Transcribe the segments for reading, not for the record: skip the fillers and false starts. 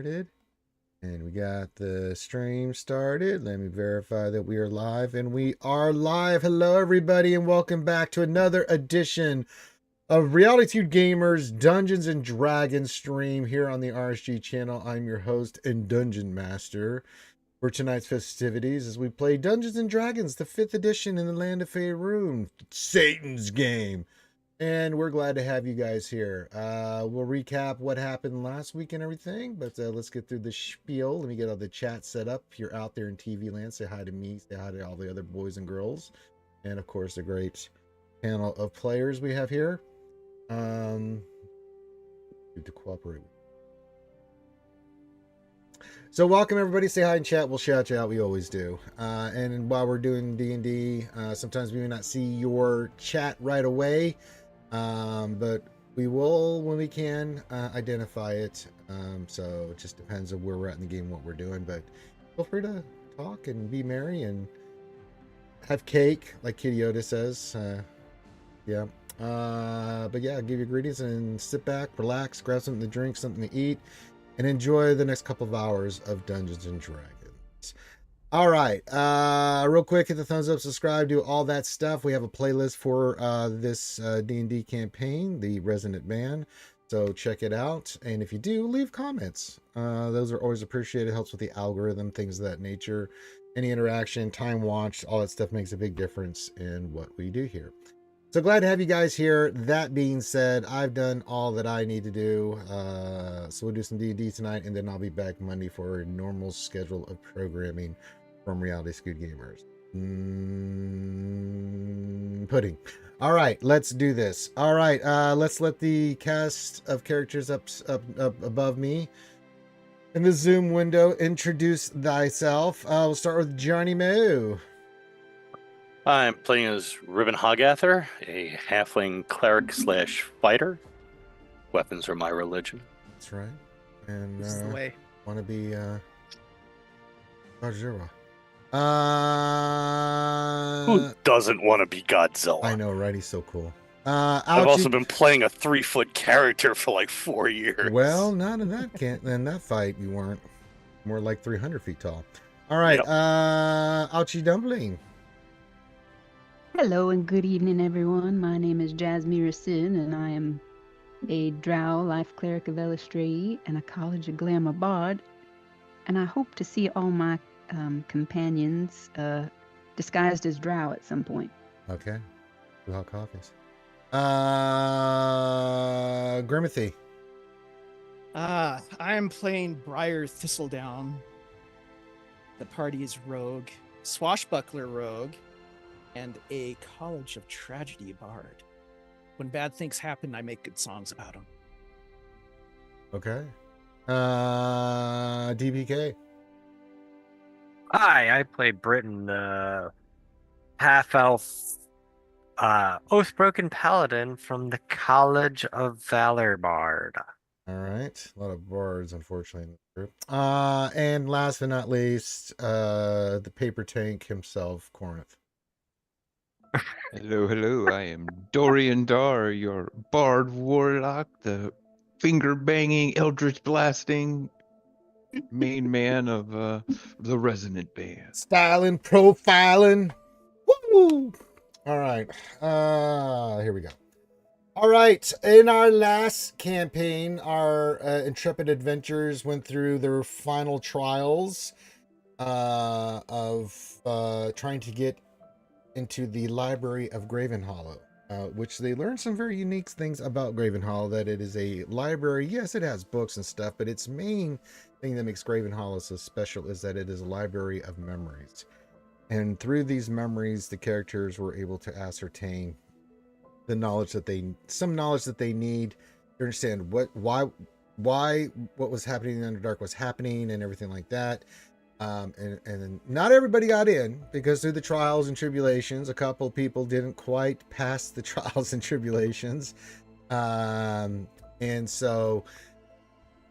started. And we got the stream started. Let me verify that we are live. And we are live. Hello, everybody, and welcome back to another edition of Reality Gamers Dungeons and Dragons stream here on the RSG channel. I'm your host and Dungeon Master for tonight's festivities as we play Dungeons and Dragons, the 5th edition in the land of Faerûn, Satan's game. And we're glad to have you guys here. We'll recap what happened last week and everything, but let's get through the spiel. Let me get all the chat set up. If you're out there in TV land, say hi to me, say hi to all the other boys and girls, and of course the great panel of players we have here. Good to cooperate with. So welcome everybody. Say hi in chat. We'll shout you out. We always do. And while we're doing D&D, sometimes we may not see your chat right away. But we will, when we can, identify it. So it just depends on where we're at in the game, what we're doing. But feel free to talk and be merry and have cake, like Kitty Yoda says. Yeah. But yeah, give you greetings and sit back, relax, grab something to drink, something to eat, and enjoy the next couple of hours of Dungeons and Dragons. All right, real quick, hit the thumbs up, subscribe, do all that stuff. We have a playlist for this D&D campaign, the Resonant Band, so check it out. And if you do, leave comments. Those are always appreciated. Helps with the algorithm, things of that nature. Any interaction, time watched, all that stuff makes a big difference in what we do here. So glad to have you guys here. That being said, I've done all that I need to do. So we'll do some D&D tonight, and then I'll be back Monday for a normal schedule of programming from Reality Scoot Gamers. Pudding. All right, let's do this. All right, let's let the cast of characters up above me in the Zoom window introduce thyself. We'll start with JohnnyMo. I'm playing as Ribin Hoggather, a halfling cleric / fighter. Weapons are my religion. That's right. And This is the way. want to be Jazmyra. Who doesn't want to be Godzilla? I know, right? He's so cool. I've also been playing a 3-foot character for like 4 years. Well, not in that in that fight. You weren't. More like 300 feet tall. All right. Yep. Ouchie Dumpling. Hello and good evening, everyone. My name is Jazmyra Synn, and I am a Drow life cleric of Elistray and a College of Glamour bard. And I hope to see all my companions disguised as Drow at some point. Okay. 2 hot coffees. Grimothy. I am playing Briar Thistledown. The party is rogue, swashbuckler rogue, and a College of Tragedy bard. When bad things happen, I make good songs about them. Okay. DPK. Hi, I play Briton, the half-elf Oathbroken Paladin from the College of Valor Bard. All right. A lot of bards, unfortunately, in the group. And last but not least, the paper tank himself, Corinth. Hello, hello. I am Dorian Dahr, your bard warlock, the finger-banging, eldritch blasting main man of the Resonant Band. Styling, profiling. Woo! All right. Here we go. All right. In our last campaign, our intrepid adventurers went through their final trials of trying to get into the library of Gravenhollow, which they learned some very unique things about Gravenhollow, that it is a library. Yes, it has books and stuff, but its main thing that makes Gravenhollow so special is that it is a library of memories. And through these memories, the characters were able to ascertain the knowledge that some knowledge that they need to understand why what was happening in Underdark was happening and everything like that. And not everybody got in, because through the trials and tribulations, a couple people didn't quite pass the trials and tribulations. And so,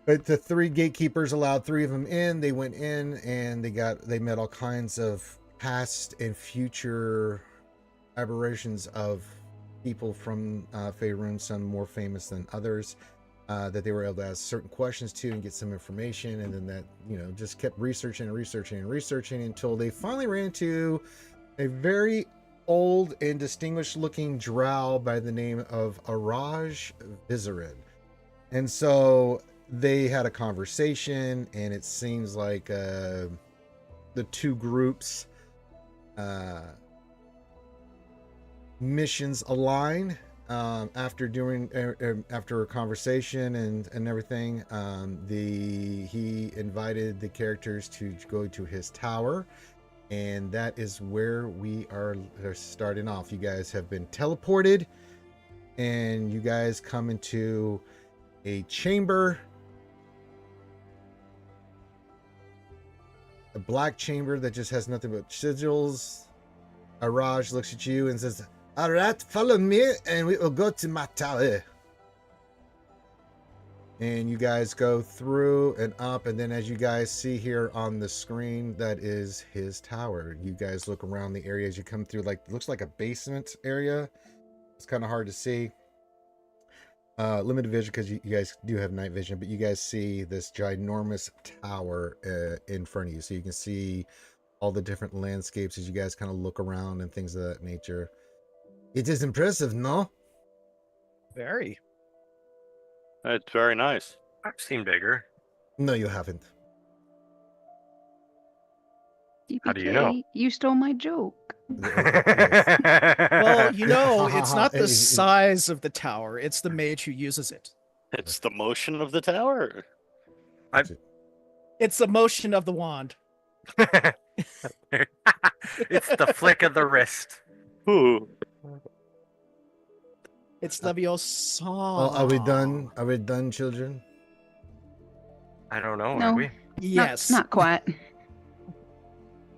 but the 3 gatekeepers allowed 3 of them in. They went in and they met all kinds of past and future aberrations of people from Faerûn, some more famous than others. that they were able to ask certain questions to and get some information, and then that, you know, just kept researching and researching and researching until they finally ran into a very old and distinguished looking drow by the name of Araj Vizarin. And so they had a conversation, and it seems like the two groups missions align. After a conversation and everything, he invited the characters to go to his tower, and that is where we are starting off. You guys have been teleported, and you guys come into a chamber, a black chamber that just has nothing but sigils. Araj looks at you and says, "All right, follow me, and we will go to my tower." And you guys go through and up, and then as you guys see here on the screen, that is his tower. You guys look around the area as you come through, like, looks like a basement area. It's kind of hard to see. Limited vision because you guys do have night vision, but you guys see this ginormous tower in front of you. So you can see all the different landscapes as you guys kind of look around and things of that nature. It is impressive, no? Very. It's very nice. I've seen bigger. No, you haven't. How do you know? You stole my joke. Well, you know, it's not the It- size of the tower, it's the mage who uses it. It's the motion of the tower. It's the motion of the wand. It's the flick of the wrist. Ooh. It's Leviosa. Are we done? Are we done, children? I don't know. No. Are we? Yes. Not quite.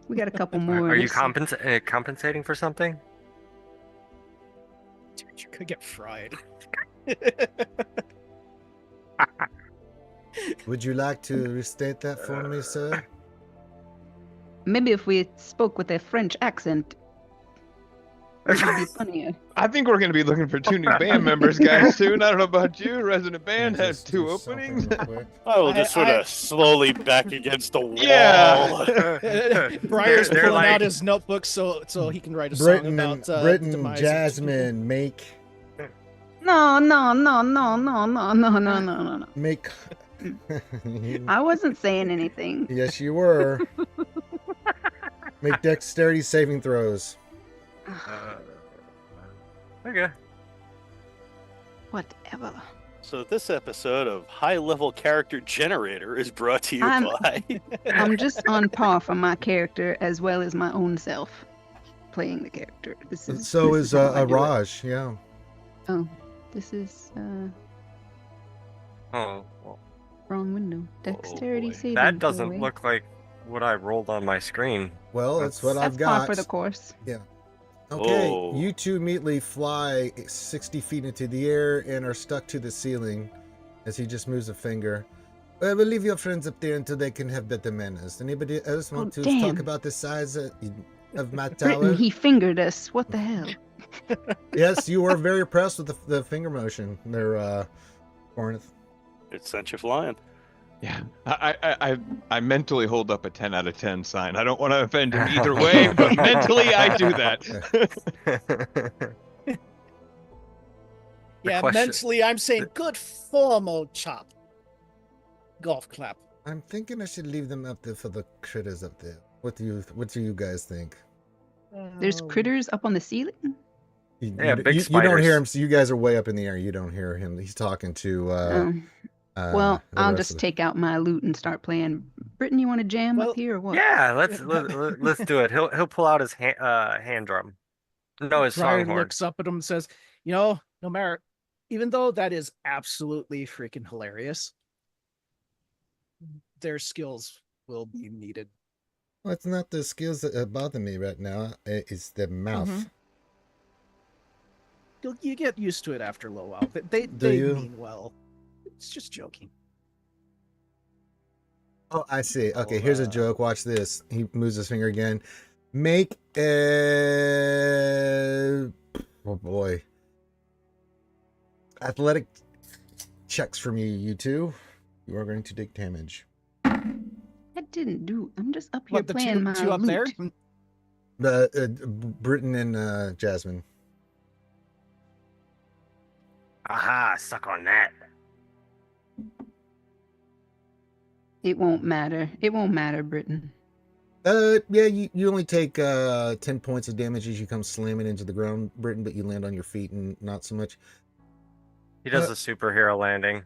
We got a couple more. Are you This- compensating for something? Dude, you could get fried. Would you like to restate that for me, sir? Maybe if we spoke with a French accent, it would be funnier. I think we're going to be looking for 2 new band members, guys, soon. I don't know about you. Resonant Band has Just 2 do something openings. real quick. I will just sort I- of slowly back against the wall. Yeah. Briar's They're pulling like- out his notebook so he can write a song Britain, about Britain, demise. Jasmine, make No. make. I wasn't saying anything. Yes, you were. Make dexterity saving throws. Okay. Whatever. So this episode of High Level Character Generator is brought to you I'm- by... I'm just on par for my character as well as my own self playing the character. So this is how I do it. Raj. Yeah. Oh, this is Oh, well, wrong window. Dexterity boy. saving. that doesn't throw, eh? look like what I rolled on my screen. Well, that's what That's I've par got. for the course. Okay, Oh. you two immediately fly 60 feet into the air and are stuck to the ceiling as he just moves a finger. Well, we'll leave your friends up there until they can have better manners. Anybody else want to damn. talk about the size of my Britain, tower? he fingered us. What the hell? Yes, you were very impressed with the finger motion there, Corinth. It sent you flying. Yeah, I mentally hold up a 10 out of 10 sign. I don't want to offend him either way, but mentally I do that. Yeah, question- mentally I'm saying good form, old chap. Golf clap. I'm thinking I should leave them up there for the critters up there. What do you guys think? There's critters up on the ceiling? Yeah, big you don't hear spiders. him. So you guys are way up in the air. You don't hear him. He's talking to. Well, the I'll rest just of the- take out my lute and start playing. Britain, you want to jam Well, up here or what? Yeah, let's do it. He'll pull out his hand drum. No, his Briar songhorn. looks up at him and says, "You know, no matter, even though that is absolutely freaking hilarious, their skills will be needed." Well, it's not the skills that bother me right now. It's the mouth. Mhm. You get used to it after a little while. They Do you? mean well. It's just joking. Oh, I see. Okay, I'll, here's a joke. Watch this. He moves his finger again. Make a oh boy, athletic checks from you two. You are going to take damage. I didn't do. I'm just up here What, the playing my two up there? lute. Briton and Jasmine. Aha, suck on that. It won't matter. It won't matter, Britain. Yeah, you only take 10 points of damage as you come slamming into the ground, Britain, but you land on your feet and not so much. He does a superhero landing.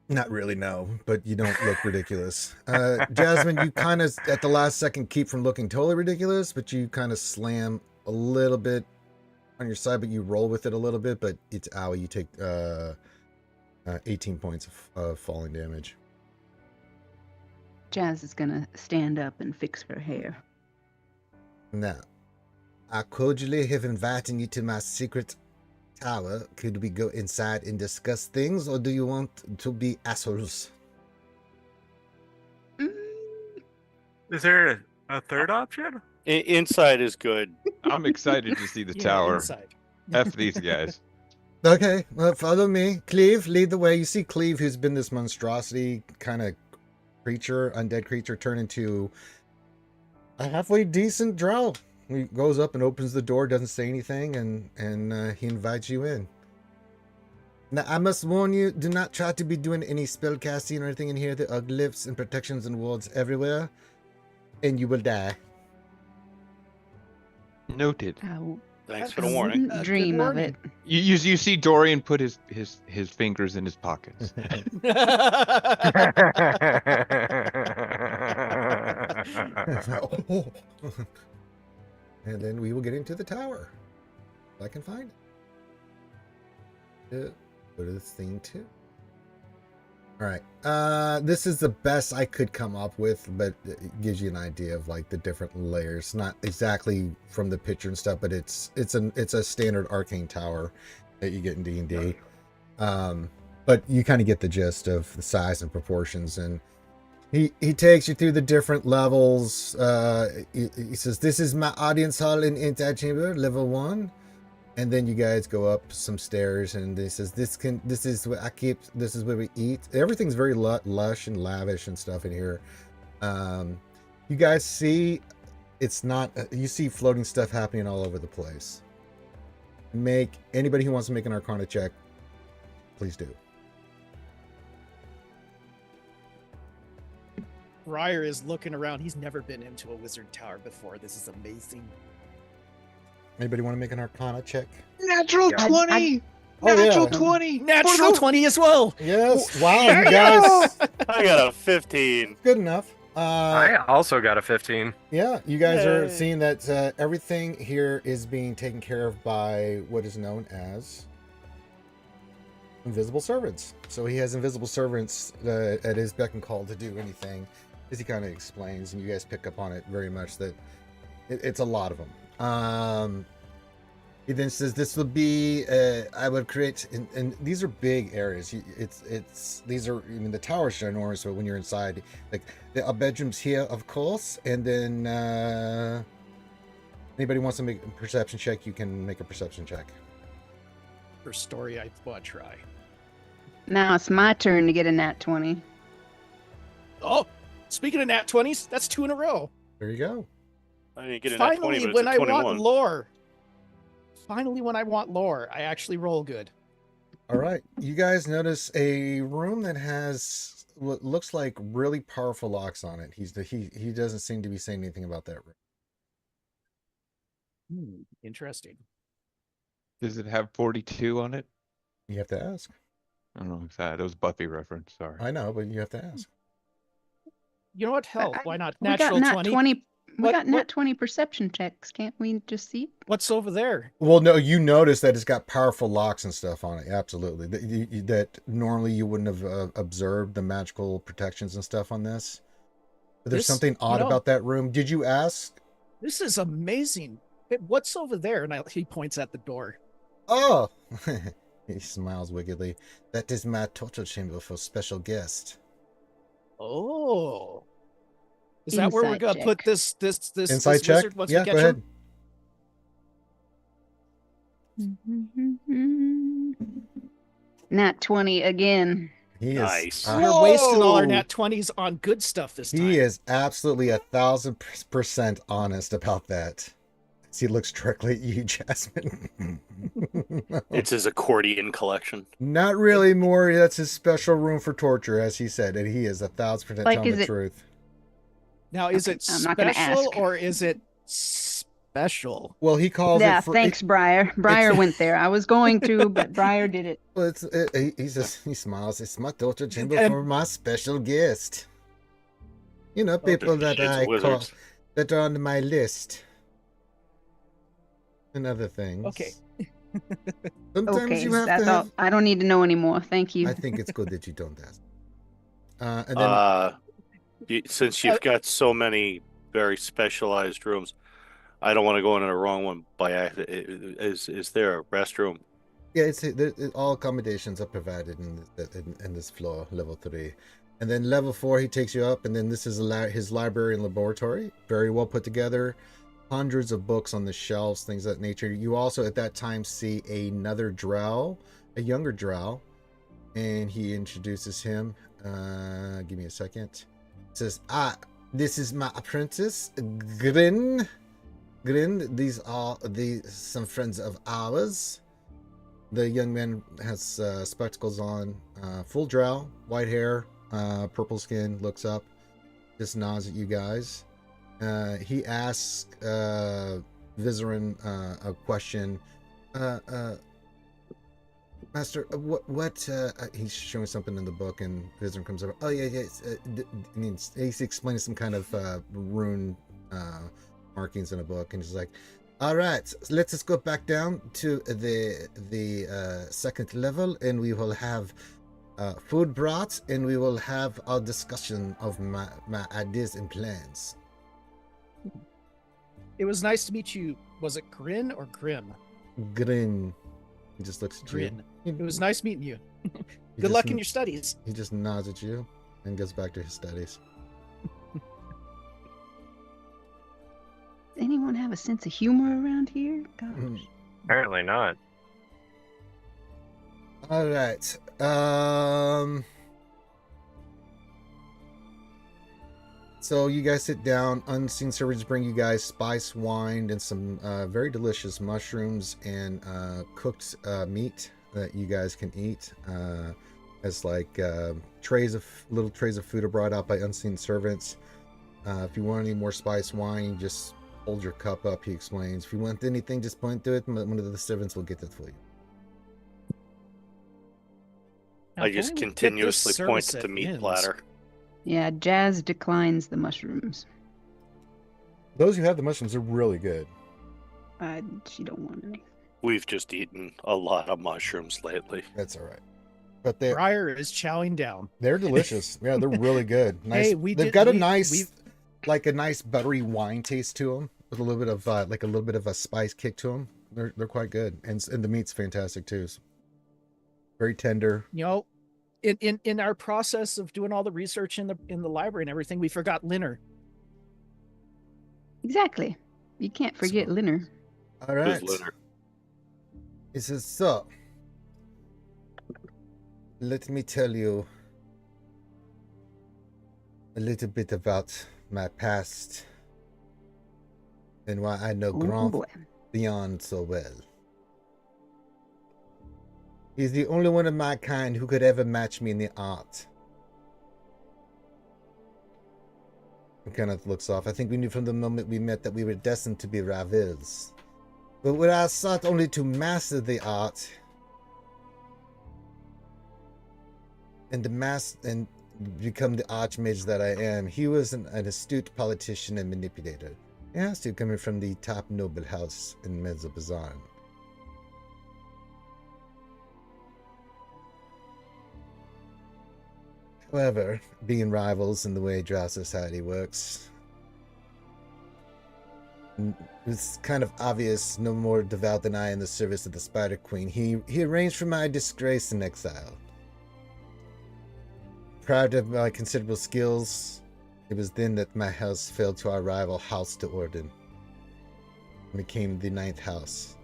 Not really, no, but you don't look ridiculous. Jasmine, you kind of, at the last second, keep from looking totally ridiculous, but you kind of slam a little bit on your side, but you roll with it a little bit, but it's owie. You take 18 points of falling damage. Jazz is gonna stand up and fix her hair. Now, I cordially have invited you to my secret tower. Could we go inside and discuss things, or do you want to be assholes? Is there a third option? Inside is good. I'm excited to see the Yeah, tower. inside. F these guys. Okay, well, follow me. Cleve, lead the way. You see Cleve, who's been this monstrosity kind of creature, undead creature, turn into a halfway decent drow. He goes up and opens the door, doesn't say anything, and he invites you in. Now, I must warn you, do not try to be doing any spell casting or anything in here. There are glyphs and protections and wards everywhere, and you will die. Noted. Thanks for the warning. Wouldn't dream of it. You see Dorian put his fingers in his pockets. And then we will get into the tower. If I can find it. Go to this thing too. All right. This is the best I could come up with, but it gives you an idea of like the different layers. Not exactly from the picture and stuff, but it's a standard arcane tower that you get in D&D. But you kind of get the gist of the size and proportions, and he takes you through the different levels. He says, "This is my audience hall in antechamber, level 1." And then you guys go up some stairs, and he says, "This is what I keep. This is where we eat." Everything's very lush and lavish and stuff in here. You guys see, it's not. You see floating stuff happening all over the place. Make anybody who wants to make an Arcana check, please do. Briar is looking around. He's never been into a wizard tower before. This is amazing. Anybody want to make an Arcana check? Natural 20! Oh, Natural yeah. 20! Natural 20 as well. Yes. Wow, you guys. I got a 15. Good enough. I also got a 15. Yeah, you guys are Yay. seeing that everything here is being taken care of by what is known as invisible servants. So he has invisible servants at his beck and call to do anything, as he kind of explains, and you guys pick up on it very much that it's a lot of them. He then says, "This will be, I will create," and these are big areas. These are, I mean, the tower's ginormous, but when you're inside, like, there are bedrooms here, of course, and then anybody wants to make a perception check, you can make a perception check. For story, I want to try. Now it's my turn to get a nat 20. Oh, speaking of nat 20s, that's 2 in a row. There you go. I didn't get a nat 20, Finally, but it's when a I 21. want lore. Finally, when I want lore, I actually roll good. All right, you guys notice a room that has what looks like really powerful locks on it. He doesn't seem to be saying anything about that room. Interesting. Does it have 42 on it? You have to ask. I don't know. That was Buffy reference. Sorry. I know, but you have to ask. You know what? Hell, why not? We got Natural nat 20. 20. We What- got nat what- 20 perception checks. Can't we just see? What's over there? Well, no, you notice that it's got powerful locks and stuff on it. Absolutely. That normally you wouldn't have observed the magical protections and stuff on this. But there's This- something you odd know- about that room. Did you ask? This is amazing. What's over there? And he points at the door. Oh! He smiles wickedly. That is my torture chamber for special guest. Oh. Is that where we're Insight gonna check. put this Inside this check? wizard once Yeah, we go catch ahead. him? Nat 20 again. He Nice. is. We're wasting all our Whoa! nat 20s on good stuff this time. He is absolutely 1,000% honest about that. As he looks directly at you, Jasmine. It's his accordion collection. Not really, Maury. That's his special room for torture, as he said, and he is 1,000% Like, telling is the it- truth. Now, is Okay, it I'm not gonna special ask. or is it special? Well, he calls Yeah, it. thanks, Briar. Briar went there. I was going to, but Briar did it. Well, he smiles. It's my torture chamber And- for my special guest. You know, people that Shades I of call wizards. that are on my list, and other things. Okay. Sometimes Okay, you have that's to all. have. I don't need to know anymore. Thank you. I think it's good that you don't ask. And then Since you've got so many very specialized rooms, I don't want to go into the wrong one by accident. Is there a restroom? yeah, all accommodations are provided in this floor, level 3. And then level 4, he takes you up, and then this is his library and laboratory. Very well put together. Hundreds of books on the shelves, things of that nature. You also at that time see another Drow, a younger Drow, and he introduces him. Give me a second. Says, this is my apprentice, Grimm. Grimm, these are some friends of ours. The young man has spectacles on, full Drow, white hair, purple skin, looks up, just nods at you guys. He asks Vizerin a question. Master, what he's showing something in the book, and Vizerin comes over. Oh yeah. He's explaining some kind of rune markings in a book, and he's like, "All right, let's just go back down to the second level, and we will have food brought, and we will have our discussion of my ideas and plans." It was nice to meet you. Was it Grin or Grimm? Grin. He just looks at Grin. you. It was nice meeting you. He Good just luck in your studies. He just nods at you and goes back to his studies. Does anyone have a sense of humor around here? Gosh. Apparently not. All right. So you guys sit down. Unseen servants bring you guys spice wine and some very delicious mushrooms and cooked meat that you guys can eat. As like little trays of food are brought out by unseen servants. If you want any more spice wine, just hold your cup up. He explains. If you want anything, just point to it. One of the servants will get it for you. Now, I can just we get this continuously point service at at the meat Inns? platter. Yeah, Jazz declines the mushrooms. Those who have the mushrooms are really good. She don't want any. We've just eaten a lot of mushrooms lately. That's all right. But Briar is chowing down. they're delicious. Yeah, they're really good. Nice. Hey, They've got a nice buttery wine taste to them with a little bit of a spice kick to them. They're quite good, and the meat's fantastic too. So very tender. You know, in our process of doing all the research in the library and everything, we forgot Linner. Exactly. You can't forget So- Linner. All Who's right. Linner? He says, so, let me tell you a little bit about my past and why I know Oh Grand boy. Beyond so well. He's the only one of my kind who could ever match me in the art. He kind of looks off. I think we knew from the moment we met that we were destined to be rivals. But when I sought only to master the art and become the archmage that I am, he was an astute politician and manipulator. He has to, coming from the top noble house in Mezzo-Bazan. However, being rivals in the way Drow society works, it's kind of obvious, no more devout than I in the service of the Spider Queen. He arranged for my disgrace and exile. Proud of my considerable skills, it was then that my house fell to our rival House to Orden and became the 9th house.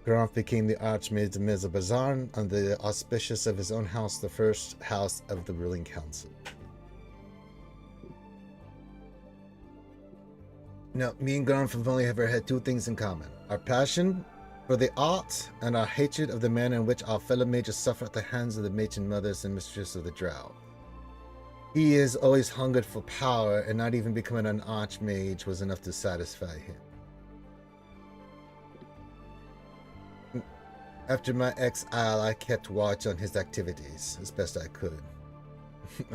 Corinth became the Archmage of Mezobazarn under the auspices of his own house, the first house of the ruling council. Now, me and Corinth have only ever had two things in common: our passion for the art and our hatred of the manner in which our fellow mages suffer at the hands of the matron mothers and mistresses of the Drow. He has always hungered for power, and not even becoming an archmage was enough to satisfy him. After my exile, I kept watch on his activities as best I could.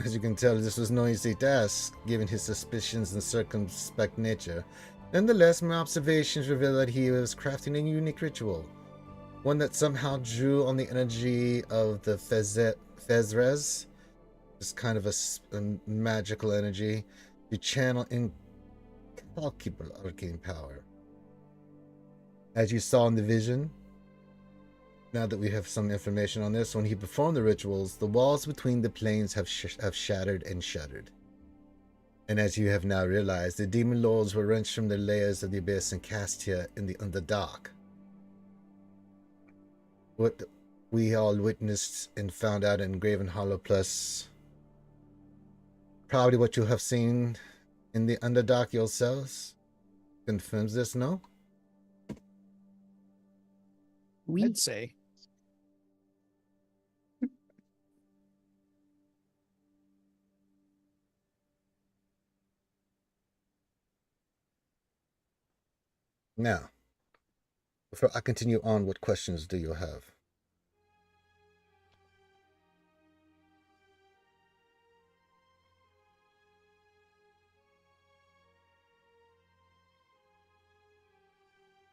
As you can tell, this was no easy task, given his suspicions and circumspect nature. Nonetheless, my observations revealed that he was crafting a unique ritual, one that somehow drew on the energy of the Fezres, this kind of a magical energy, to channel incalculable arcane power. As you saw in the vision, now that we have some information on this, when he performed the rituals, the walls between the planes have shattered and shuddered. And as you have now realized, the demon lords were wrenched from their layers of the abyss and cast here in the Underdark. What we all witnessed and found out in Graven Hollow, plus probably what you have seen in the Underdark yourselves, confirms this, no? I'd say. Now, before I continue on, what questions do you have?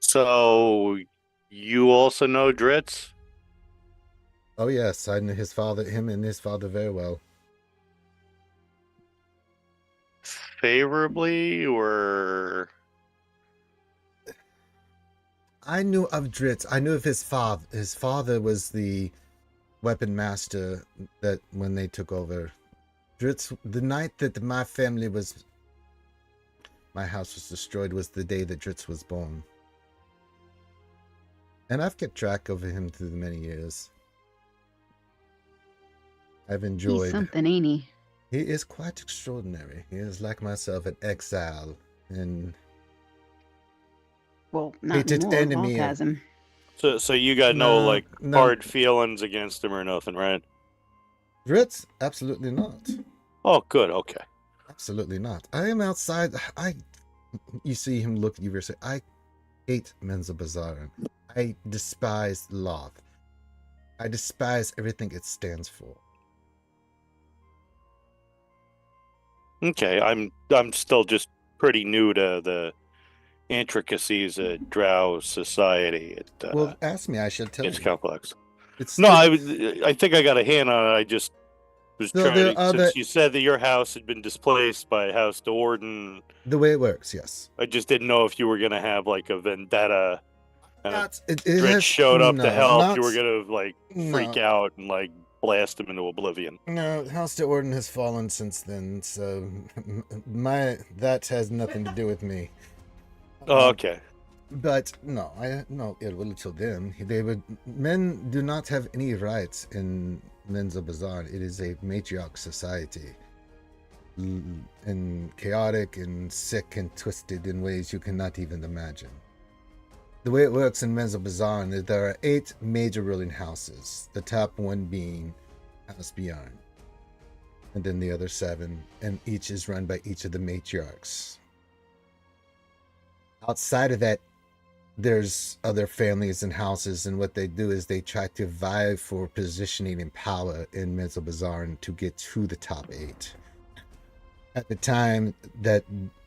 So, you also know Dritz? Oh yes, I knew him and his father very well. Favorably, or... I knew of Dritz. I knew of his father. His father was the weapon master that when they took over. Dritz, the night that my house was destroyed was the day that Dritz was born. And I've kept track of him through the many years. I've enjoyed. He's something, ain't he? He is quite extraordinary. He is like myself, an exile and Well, not hated anymore. enemy. Walk has him. So you got no No. hard feelings against him or nothing, right? Dritz, absolutely not. Oh, good, okay. Absolutely not. I am outside. You see him look at you and say, I hate Menzabazarn. I despise Loth. I despise everything it stands for. Okay, I'm still just pretty new to the intricacies of Drow society. Well, ask me. I should tell It's you. complex. It's No, I think I got a hand on it. I just was No, trying to, since you said that your house had been displaced by House Doorden. The way it works, yes. I just didn't know if you were gonna have like a vendetta. And It showed up to help. not, You were gonna freak out and blast him into oblivion. No, House de Orden has fallen since then, so that has nothing to do with me. Oh, okay. But no, no ill will to them. Men do not have any rights in Menzabazarn. It is a matriarch society, and chaotic and sick and twisted in ways you cannot even imagine. The way it works in Menzabazarn is there are 8 major ruling houses, the top one being House Bjorn, and then the other 7, and each is run by each of the matriarchs. Outside of that, there's other families and houses, and what they do is they try to vie for positioning and power in Menzabazarn to get to the top 8. At the time that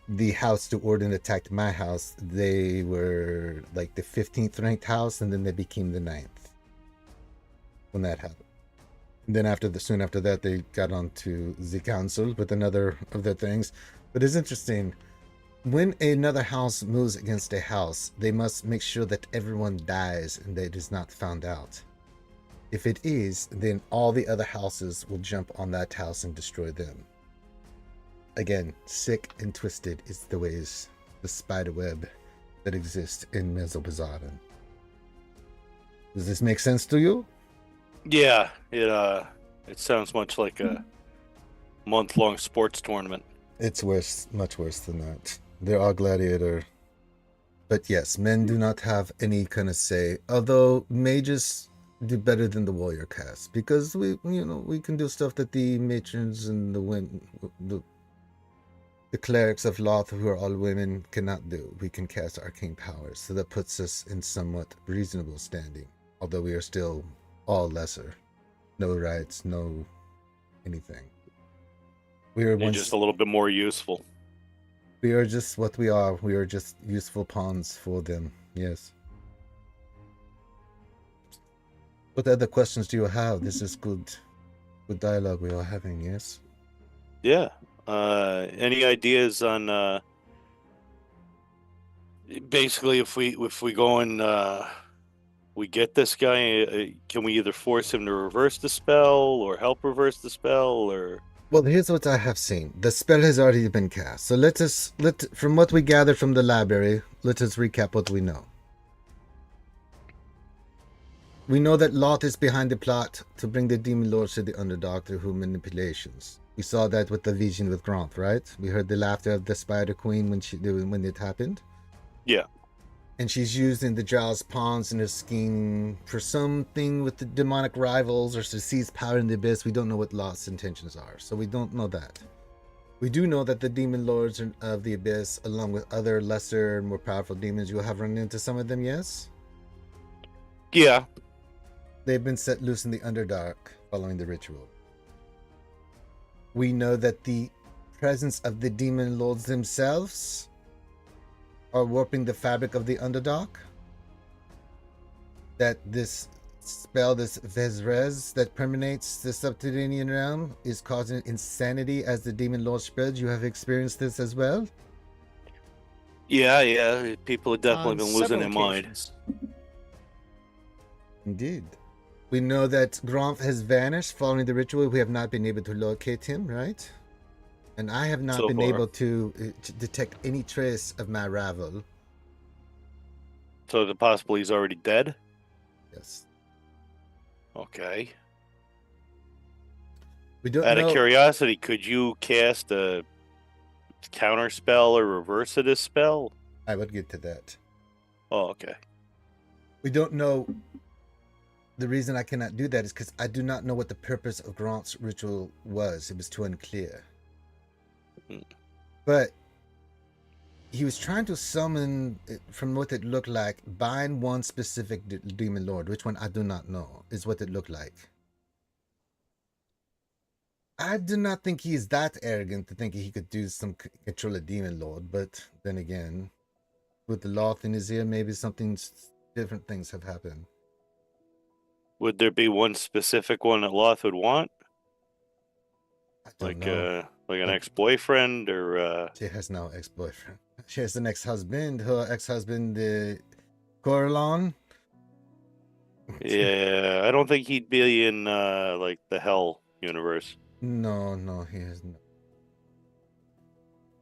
the House to Orden attacked my house, they were like the 15th ranked house, and then they became the 9th when that happened. And then soon after that, they got onto the council with another of their things. But it's interesting, when another house moves against a house, they must make sure that everyone dies and that it is not found out. If it is, then all the other houses will jump on that house and destroy them. Again, sick and twisted is the ways, the spider web that exists in Menzabazarn. Does this make sense to you? Yeah, it sounds much like a month-long sports tournament. It's worse, much worse than that. There are gladiator, but yes, men do not have any kind of say. Although mages do better than the warrior caste, because we can do stuff that the matrons and the clerics of Loth, who are all women, cannot do. We can cast arcane powers, so that puts us in somewhat reasonable standing. Although we are still all lesser, no rights, no anything. We are Just a little bit more useful. We are just what we are. We are just useful pawns for them. Yes. What other questions do you have? This is good dialogue we are having. Yes. Yeah. Any ideas on basically if we go and we get this guy, can we either force him to reverse the spell or help reverse the spell, or? Well, here's what I have seen. The spell has already been cast. So from what we gathered from the library, let us recap what we know. We know that Loth is behind the plot to bring the demon lords to the Underdark through manipulations. We saw that with the vision with Gromp, right? We heard the laughter of the Spider Queen when it happened. Yeah. And she's using the Drow's pawns in her scheme for something with the demonic rivals or to seize power in the abyss. We don't know what Loth's intentions are, so we don't know that. We do know that the demon lords of the abyss, along with other lesser and more powerful demons, you have run into some of them, yes? Yeah. They've been set loose in the Underdark following the ritual. We know that the presence of the demon lords themselves are warping the fabric of the Underdark. That this spell, this Vezrez, that permeates the subterranean realm is causing insanity as the demon lord spreads. You have experienced this as well? Yeah. People have definitely On been losing their several mind. occasions. Indeed. We know that Gromp has vanished following the ritual. We have not been able to locate him, right? And I have not So been far. able to detect any trace of my rival. So the possible he's already dead? Yes. Okay. We don't Out know. of curiosity, could you cast a counter spell or reverse of this spell? I would get to that. Oh, okay. We don't know. The reason I cannot do that is because I do not know what the purpose of Gromp's ritual was. It was too unclear. But he was trying to summon, from what it looked like, bind one specific demon lord. Which one I do not know is what it looked like. I do not think he is that arrogant to think he could do some control a demon lord. But then again, with the Loth in his ear, maybe something different things have happened. Would there be one specific one that Loth would want? I don't know. Like an ex-boyfriend or She has no ex-boyfriend. She has an ex-husband. Her ex-husband, Coralon. Yeah, I don't think he'd be in like the Hell universe. No, he has not.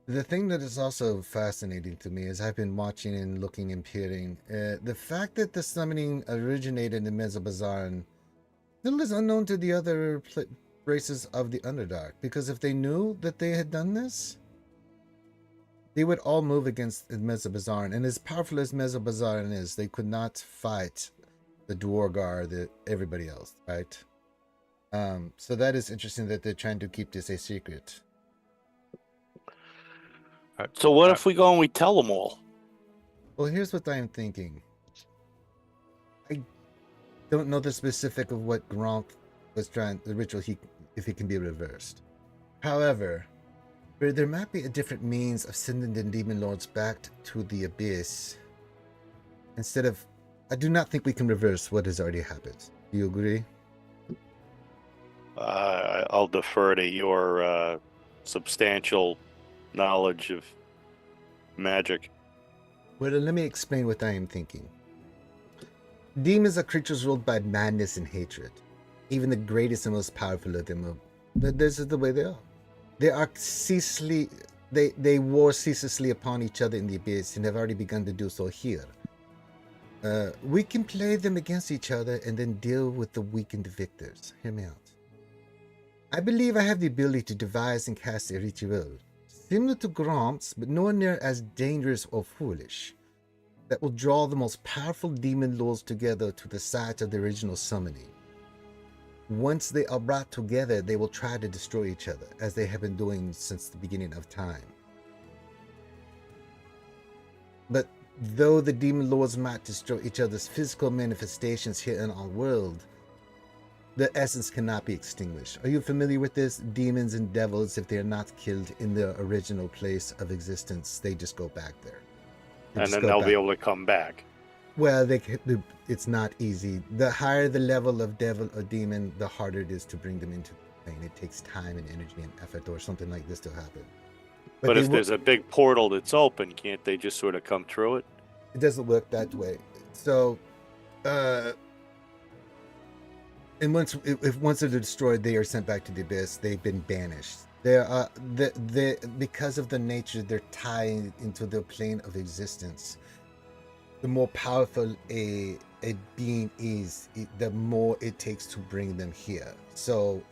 The thing that is also fascinating to me is I've been watching and looking and peering. The fact that the summoning originated in Mesobazaran still is unknown to the other races of the Underdark. Because if they knew that they had done this, they would all move against Mesobazaran. And as powerful as Mesobazaran is, they could not fight the Dwargar, everybody else, right? So that is interesting that they're trying to keep this a secret. So what if we go and we tell them all? Well, here's what I'm thinking. I don't know the specific of what Gromp was trying, the ritual, if it can be reversed. However, there might be a different means of sending the demon lords back to the abyss. Instead of, I do not think we can reverse what has already happened. Do you agree? I'll defer to your substantial knowledge of magic. Well, let me explain what I am thinking. Demons are creatures ruled by madness and hatred. Even the greatest and most powerful of them, this is the way they are. They are ceaselessly, they war ceaselessly upon each other in the abyss and have already begun to do so here. We can play them against each other and then deal with the weakened victors. Hear me out. I believe I have the ability to devise and cast a ritual, similar to Gromp's, but nowhere near as dangerous or foolish, that will draw the most powerful demon lords together to the site of the original summoning. Once they are brought together, they will try to destroy each other, as they have been doing since the beginning of time. But though the demon lords might destroy each other's physical manifestations here in our world, the essence cannot be extinguished. Are you familiar with this? Demons and devils, if they are not killed in their original place of existence, they just go back there. And then they'll be able to come back. Well, it's not easy. The higher the level of devil or demon, the harder it is to bring them into the plane. It takes time and energy and effort or something like this to happen. But if there's a big portal that's open, can't they just sort of come through it? It doesn't work that way. So, and once they're destroyed, they are sent back to the abyss. They've been banished. Because of the nature they're tied into the plane of existence. The more powerful a being is, the more it takes to bring them here. So,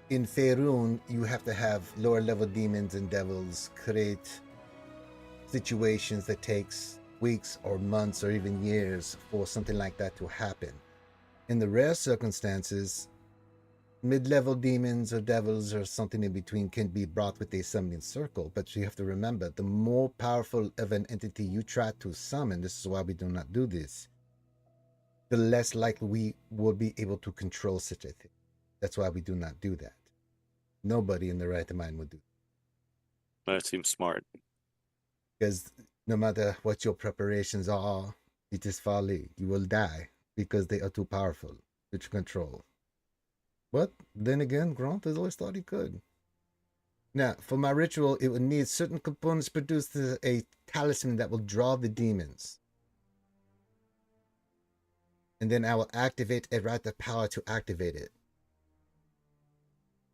in Faerûn, you have to have lower level demons and devils create situations that takes weeks or months or even years for something like that to happen. In the rare circumstances, mid-level demons or devils or something in between can be brought with a summoning circle, but you have to remember, the more powerful of an entity you try to summon, this is why we do not do this, the less likely we will be able to control such a thing. That's why we do not do that. Nobody in their right mind would do that. That seems smart. Because no matter what your preparations are, it is folly. You will die because they are too powerful to control. But then again, Grant has always thought he could. Now, for my ritual, it would need certain components produced a talisman that will draw the demons. And then I will activate a right of power to activate it.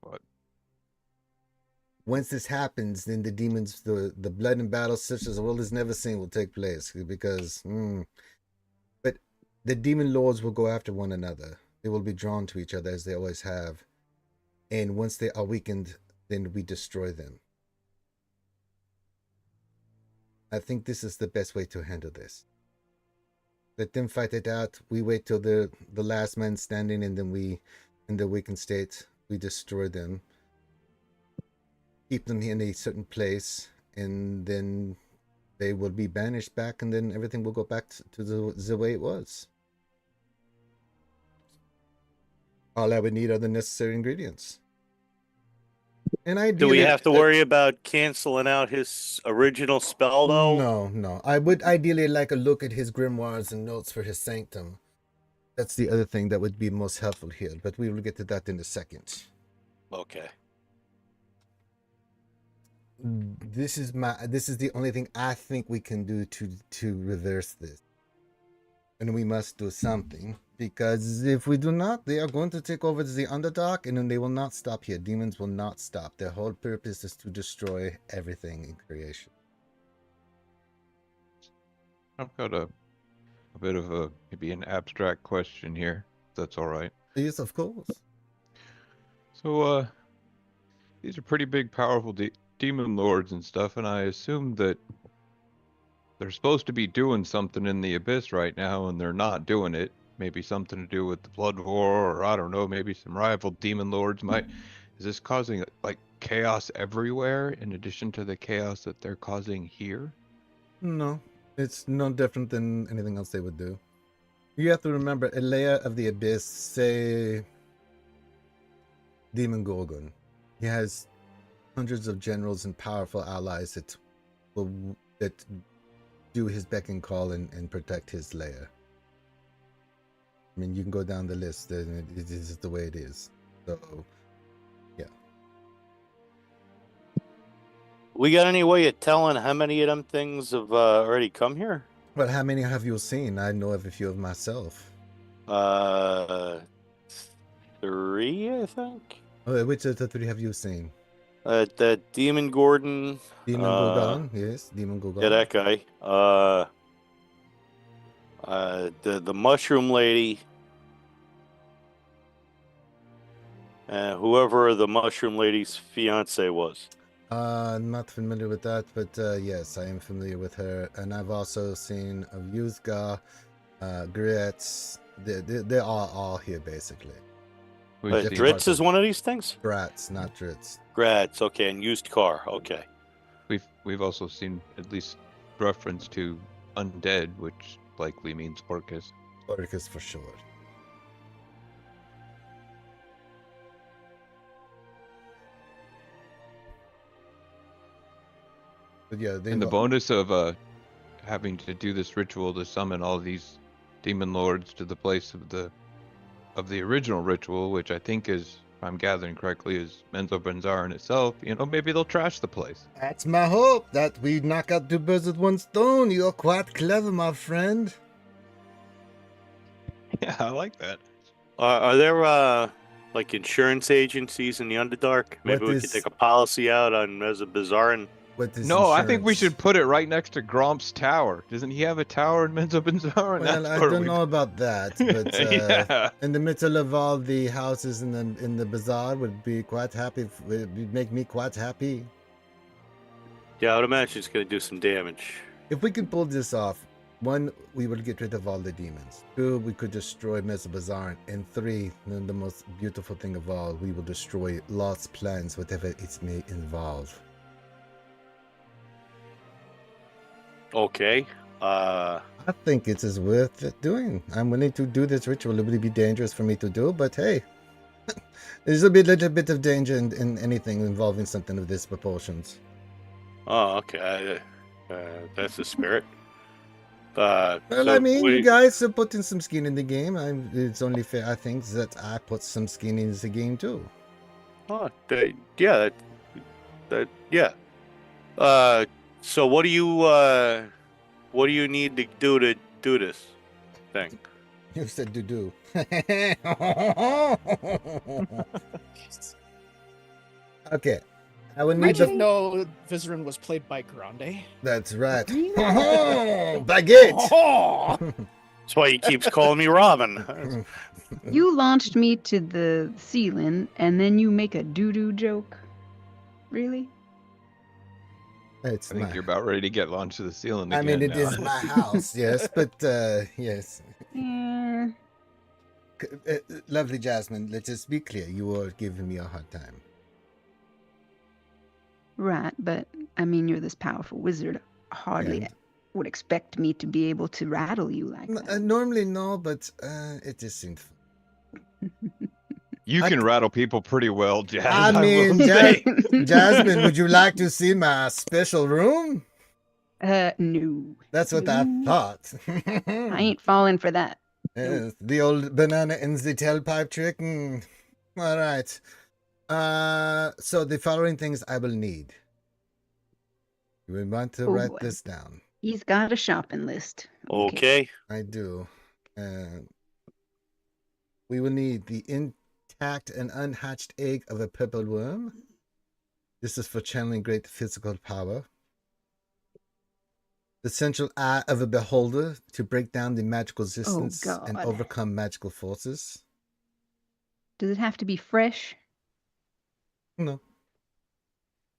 What? Once this happens, then the demons, the blood and battle such as the world has never seen will take place. Because, but the demon lords will go after one another. They will be drawn to each other as they always have. And once they are weakened, then we destroy them. I think this is the best way to handle this. Let them fight it out. We wait till the last man standing, and then we, in the weakened state, we destroy them. Keep them in a certain place, and then they will be banished back, and then everything will go back to the way it was. All I would need are the necessary ingredients. And Do we have to worry about canceling out his original spell, though? No. I would ideally like a look at his grimoires and notes for his sanctum. That's the other thing that would be most helpful here, but we will get to that in a second. Okay. This is the only thing I think we can do to reverse this. And we must do something, because if we do not, they are going to take over the Underdark, and then they will not stop here. Demons will not stop. Their whole purpose is to destroy everything in creation. I've got a bit of maybe an abstract question here, if that's all right. Yes, of course. So, these are pretty big, powerful demon lords and stuff, and I assume that they're supposed to be doing something in the abyss right now, and they're not doing it. Maybe something to do with the blood war, or I don't know, maybe some rival demon lords might. Is this causing like chaos everywhere in addition to the chaos that they're causing here? No, it's no different than anything else they would do. You have to remember, a layer of the abyss, say Demon Gorgon. He has hundreds of generals and powerful allies that do his beck and call and protect his lair. I mean, you can go down the list, and it is the way it is. So, yeah. We got any way of telling how many of them things have already come here? Well, how many have you seen? I know of a few of myself. 3, I think. Oh, which of the 3 have you seen? The Demon Gordon. Demon Gorgon, yes, Demon Gorgon. Yeah, that guy. The mushroom lady, whoever the mushroom lady's fiance was. Not familiar with that, but yes, I am familiar with her, and I've also seen of Yuzga, Grits. They're all here basically. We've seen- Dritz is one of these things. Grats, not Drits. Grats, okay, and used car, okay. We've also seen at least reference to undead, which likely means Orcus. Orcus for sure. But yeah, And the bonus of having to do this ritual to summon all these demon lords to the place of the original ritual, which I think is, if I'm gathering correctly, is Menzoberranzar in itself. You know, maybe they'll trash the place. That's my hope, that we knock out two birds with one stone. You're quite clever, my friend. Yeah, I like that. Are there like insurance agencies in the Underdark? Maybe we could take a policy out on Menzoberranzar. What is No, I think we insurance? should put it right next to Gromp's tower. Doesn't he have a tower in Menzoberranzar? Well, I don't know about that, but Yeah. in the middle of all the houses in the bazaar would be quite happy. Would make me quite happy. Yeah, I would imagine it's going to do some damage. If we could pull this off, one, we would get rid of all the demons. Two, we could destroy Mesa Bazaar. And three, and the most beautiful thing of all, we will destroy Lot's plans, whatever it may involve. Okay. I think it is worth it doing. I'm willing to do this ritual. It would be dangerous for me to do, but hey, there's a little bit of danger in anything involving something of this proportions. Oh, okay. That's the spirit. Well, So I mean, we- you guys are putting some skin in the game. It's only fair, I think, that I put some skin in the game too. Oh, yeah. Yeah. So what do you need to do this thing? You said to do. Okay. I would I need didn't the. know Vizerin was played by Grande. That's right. Baguette! Oh! That's why he keeps calling me Robin. You launched me to the ceiling, and then you make a doo-doo joke? Really? It's I think my. you're about ready to get launched to the ceiling I again. mean, it now. is my house, yes, but yes. Yeah. Lovely Jasmine, let's just be clear. You are giving me a hard time. Right, but I mean, you're this powerful wizard. Hardly And- would expect me to be able to rattle you like that. Normally, no, but it just seemed fun. You I can c- rattle people pretty well, Jazz. I will mean, say. Jasmine, would you like to see my special room? No. That's what I No. thought. I ain't falling for that. Yes, the old banana in the tailpipe trick. All right. So the following things I will need. You will want to Oh, write boy. this down. He's got a shopping list. Okay. I do. We will need the intact and unhatched egg of a purple worm. This is for channeling great physical power. The central eye of a beholder to break down the magical resistance and God. overcome magical forces. Does it have to be fresh? No.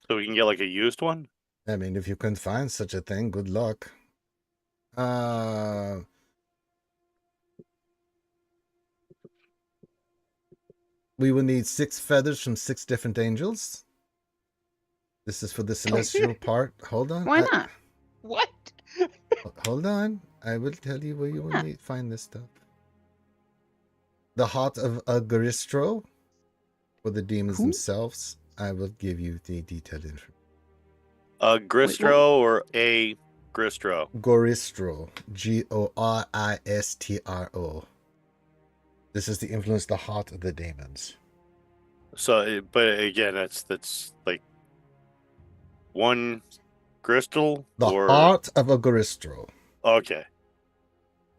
So we can get like a used one? I mean, if you can find such a thing, good luck. We will need 6 feathers from 6 different angels. This is for the celestial part. Hold on. Why not? What? Hold on. I will tell you where you will Yeah. find this stuff. The heart of a Garistro for the demons Who? themselves. I will give you the detailed information. A Gristro or a Gristro? Goristro. Goristro. This is the influence, the heart of the demons. So, but again, that's like one crystal The or heart of a Goristro. okay.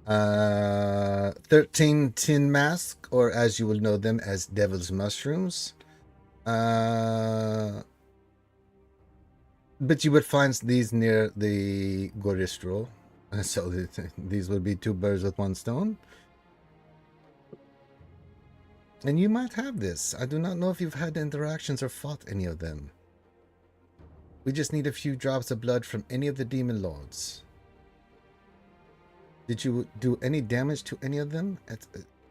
13 tin mask, or as you will know them as devil's mushrooms. But you would find these near the Goristro. So these will be 2 birds with 1 stone. And you might have this. I do not know if you've had interactions or fought any of them. We just need a few drops of blood from any of the demon lords. Did you do any damage to any of them at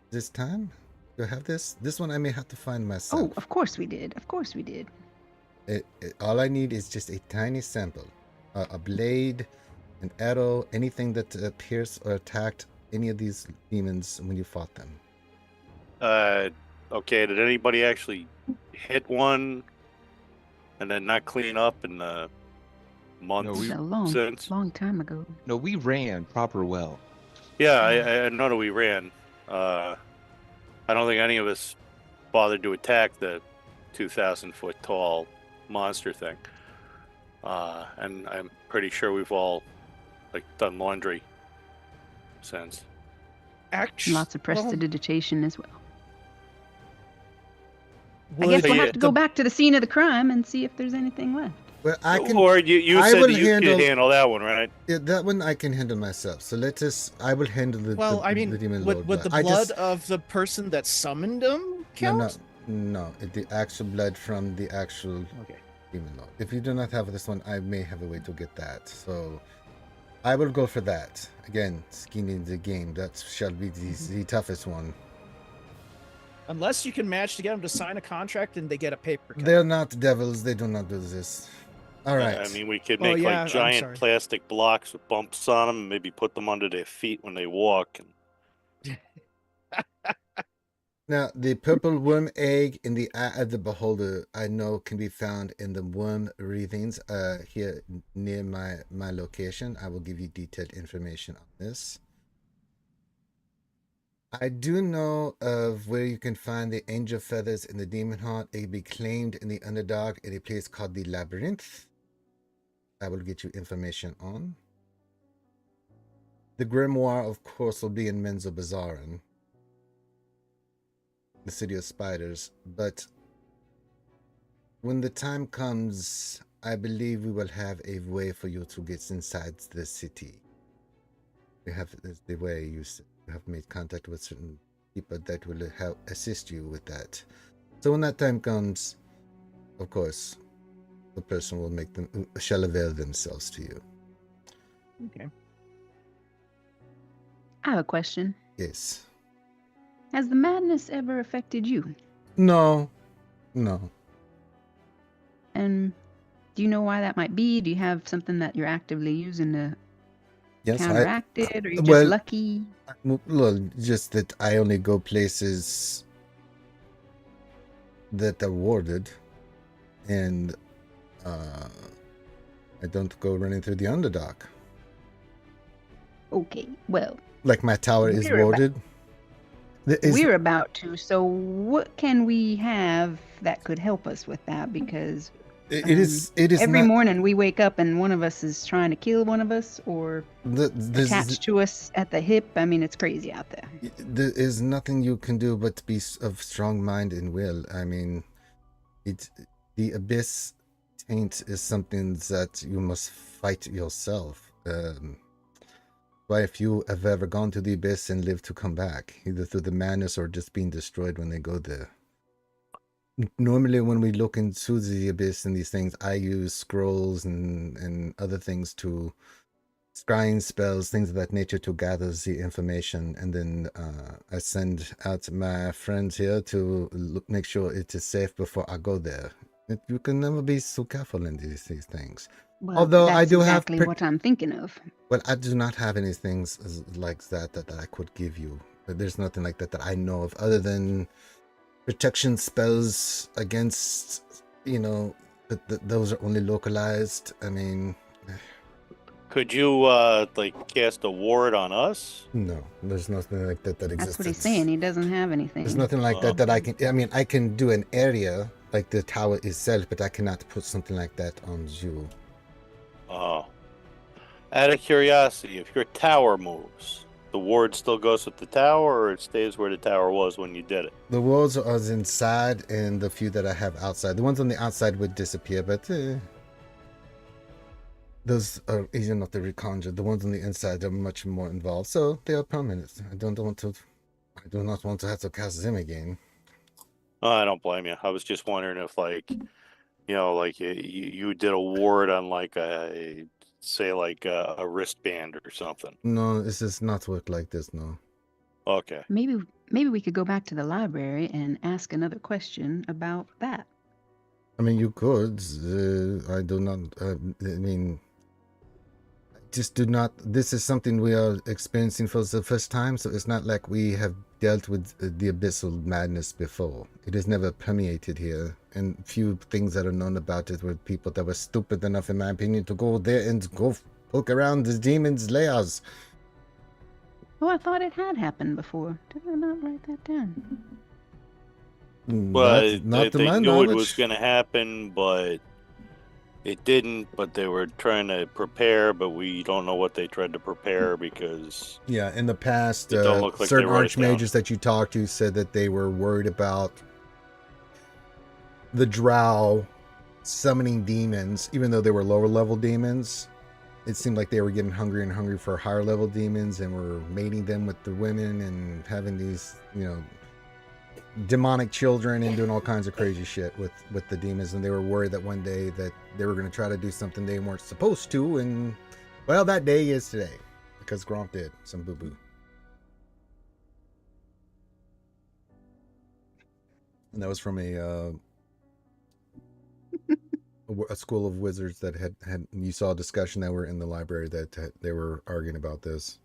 this time? Do I have this? This one I may have to find myself. Oh, of course we did. Of course we did. All I need is just a tiny sample. A blade, an arrow, anything that pierced or attacked any of these demons when you fought them. Okay, did anybody actually hit one and then not clean up in the months No, It was a since? long time ago. No, we ran proper well. Yeah, I know that we ran. I don't think any of us bothered to attack the 2,000-foot tall monster thing. And I'm pretty sure we've all done laundry since. Actually, Lots of prestidigitation as well. I would- guess we'll yeah, have to go back to the scene of the crime and see if there's anything left. Well, I can. Or you I said will that you handle- could handle that one, right? Yeah, that one I can handle myself. So I will handle the. Well, the, I mean, the demon would lord the blood. blood of the person that summoned him count? No, the actual blood from the actual Okay. demon lord. If you do not have this one, I may have a way to get that. So I will go for that. Again, skin in the game. That shall be the toughest one. Unless you can manage to get them to sign a contract and they get a paper cut. They're not devils. They do not do this. All right. I mean, we could Oh, make yeah, I'm giant sorry. plastic blocks with bumps on them, and maybe put them under their feet when they walk. And Now, the purple worm egg in the eye of the beholder, I know can be found in the worm wreathings here near my location. I will give you detailed information on this. I do know of where you can find the angel feathers in the demon heart. It can be claimed in the Underdark at a place called the Labyrinth. I will get you information on. The grimoire, of course, will be in Menzo Bazaran, the city of spiders. But when the time comes, I believe we will have a way for you to get inside the city. We have the way you have made contact with certain people that will help assist you with that. So when that time comes, of course, the person will shall avail themselves to you. Okay. I have a question. Yes. Has the madness ever affected you? No. And do you know why that might be? Do you have something that you're actively using to Yes, counteract it? Or are you just well, lucky? Well, just that I only go places that are warded, and I don't go running through the Underdark. Okay, well, Like my tower is We're about- warded. we're about to. So what can we have that could help us with that? Because It is every not, morning we wake up and one of us is trying to kill one of us or this attached to us at the hip. I mean, it's crazy out there. there is nothing you can do but be of strong mind and will. I mean, the abyss taint is something that you must fight yourself. Why, if you have ever gone to the abyss and lived to come back, either through the madness or just being destroyed when they go there. Normally, when we look into the abyss and these things, I use scrolls and other things to scrying spells, things of that nature, to gather the information, and then I send out my friends here to make sure it is safe before I go there. You can never be so careful in these things. Well, Although I that's do have exactly what I'm thinking of. Well, I do not have any things like that I could give you. There's nothing like that I know of, other than protection spells against, but those are only localized. I mean, could you cast a ward on us? no, there's nothing like that exists. That's what he's saying. He doesn't have anything. There's nothing like that I can. I mean, I can do an area like the tower itself, but I cannot put something like that on you. Oh. Out of curiosity, if your tower moves, the ward still goes with the tower, or it stays where the tower was when you did it? The walls are inside, and the few that I have outside, the ones on the outside would disappear, but Those are easier not to reconjure. The ones on the inside are much more involved, so they are permanent. I do not want to have to cast them again. Oh, I don't blame you. I was just wondering if, like, like you did a ward on like a wristband or something. No, this does not work like this. No. Okay. Maybe we could go back to the library and ask another question about that. I mean, you could. I do not. I mean, just do not. This is something we are experiencing for the first time, so it's not like we have dealt with the abyssal madness before. It has never permeated here, and few things that are known about it were people that were stupid enough, in my opinion, to go there and go poke around the demons' lairs. Oh, I thought it had happened before. Did I not write that down? Well, Not to they my knew knowledge. it was going to happen, but it didn't. But they were trying to prepare, but we don't know what they tried to prepare because. Yeah, in the past, It don't look like certain they wrote it down. archmages that you talked to said that they were worried about the Drow summoning demons, even though they were lower level demons. It seemed like they were getting hungry and hungry for higher level demons and were mating them with the women and having these, demonic children and doing all kinds of crazy shit with the demons. And they were worried that one day that they were going to try to do something they weren't supposed to. And, well, that day is today because Gromp did some boo-boo. And that was from a school of wizards that had you saw a discussion that were in the library that they were arguing about this.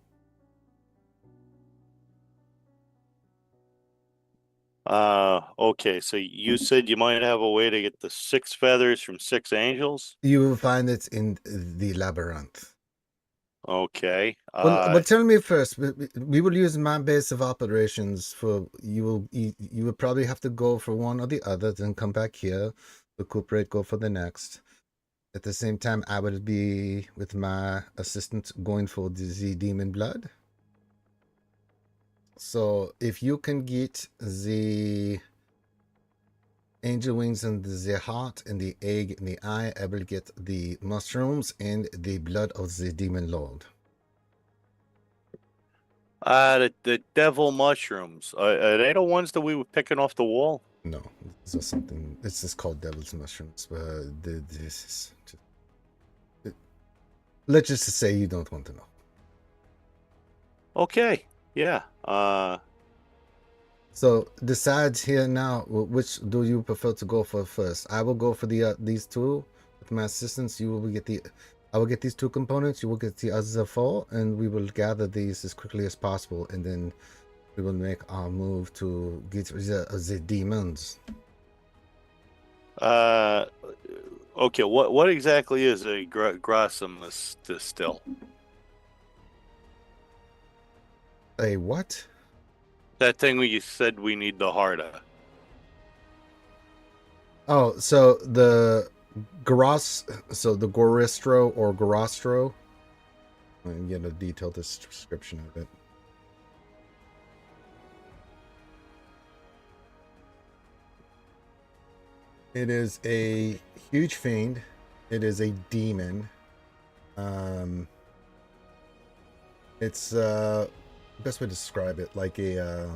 Okay, so you said you might have a way to get the 6 feathers from 6 angels? You will find it in the labyrinth. Okay. Well, tell me first. We will use my base of operations for you. Will probably have to go for one or the other, then come back here, recuperate, go for the next. At the same time, I will be with my assistant going for the demon blood. So if you can get the angel wings and the heart and the egg and the eye, I will get the mushrooms and the blood of the demon lord. The devil mushrooms. Are they the ones that we were picking off the wall? No, this is something. This is called devil's mushrooms. This is just, let's just say you don't want to know. Okay. Yeah. So decide here now. Which do you prefer to go for first? I will go for these two with my assistants. You will get I will get these 2 components. You will get the other 4, and we will gather these as quickly as possible, and then we will make our move to get the demons. Okay. What exactly is a Grossumus distill? A what? That thing where you said we need the heart of. Oh, so the Goristro or Gorostro. Let me get a detailed description of it. It is a huge fiend. It is a demon. It's best way to describe it, like a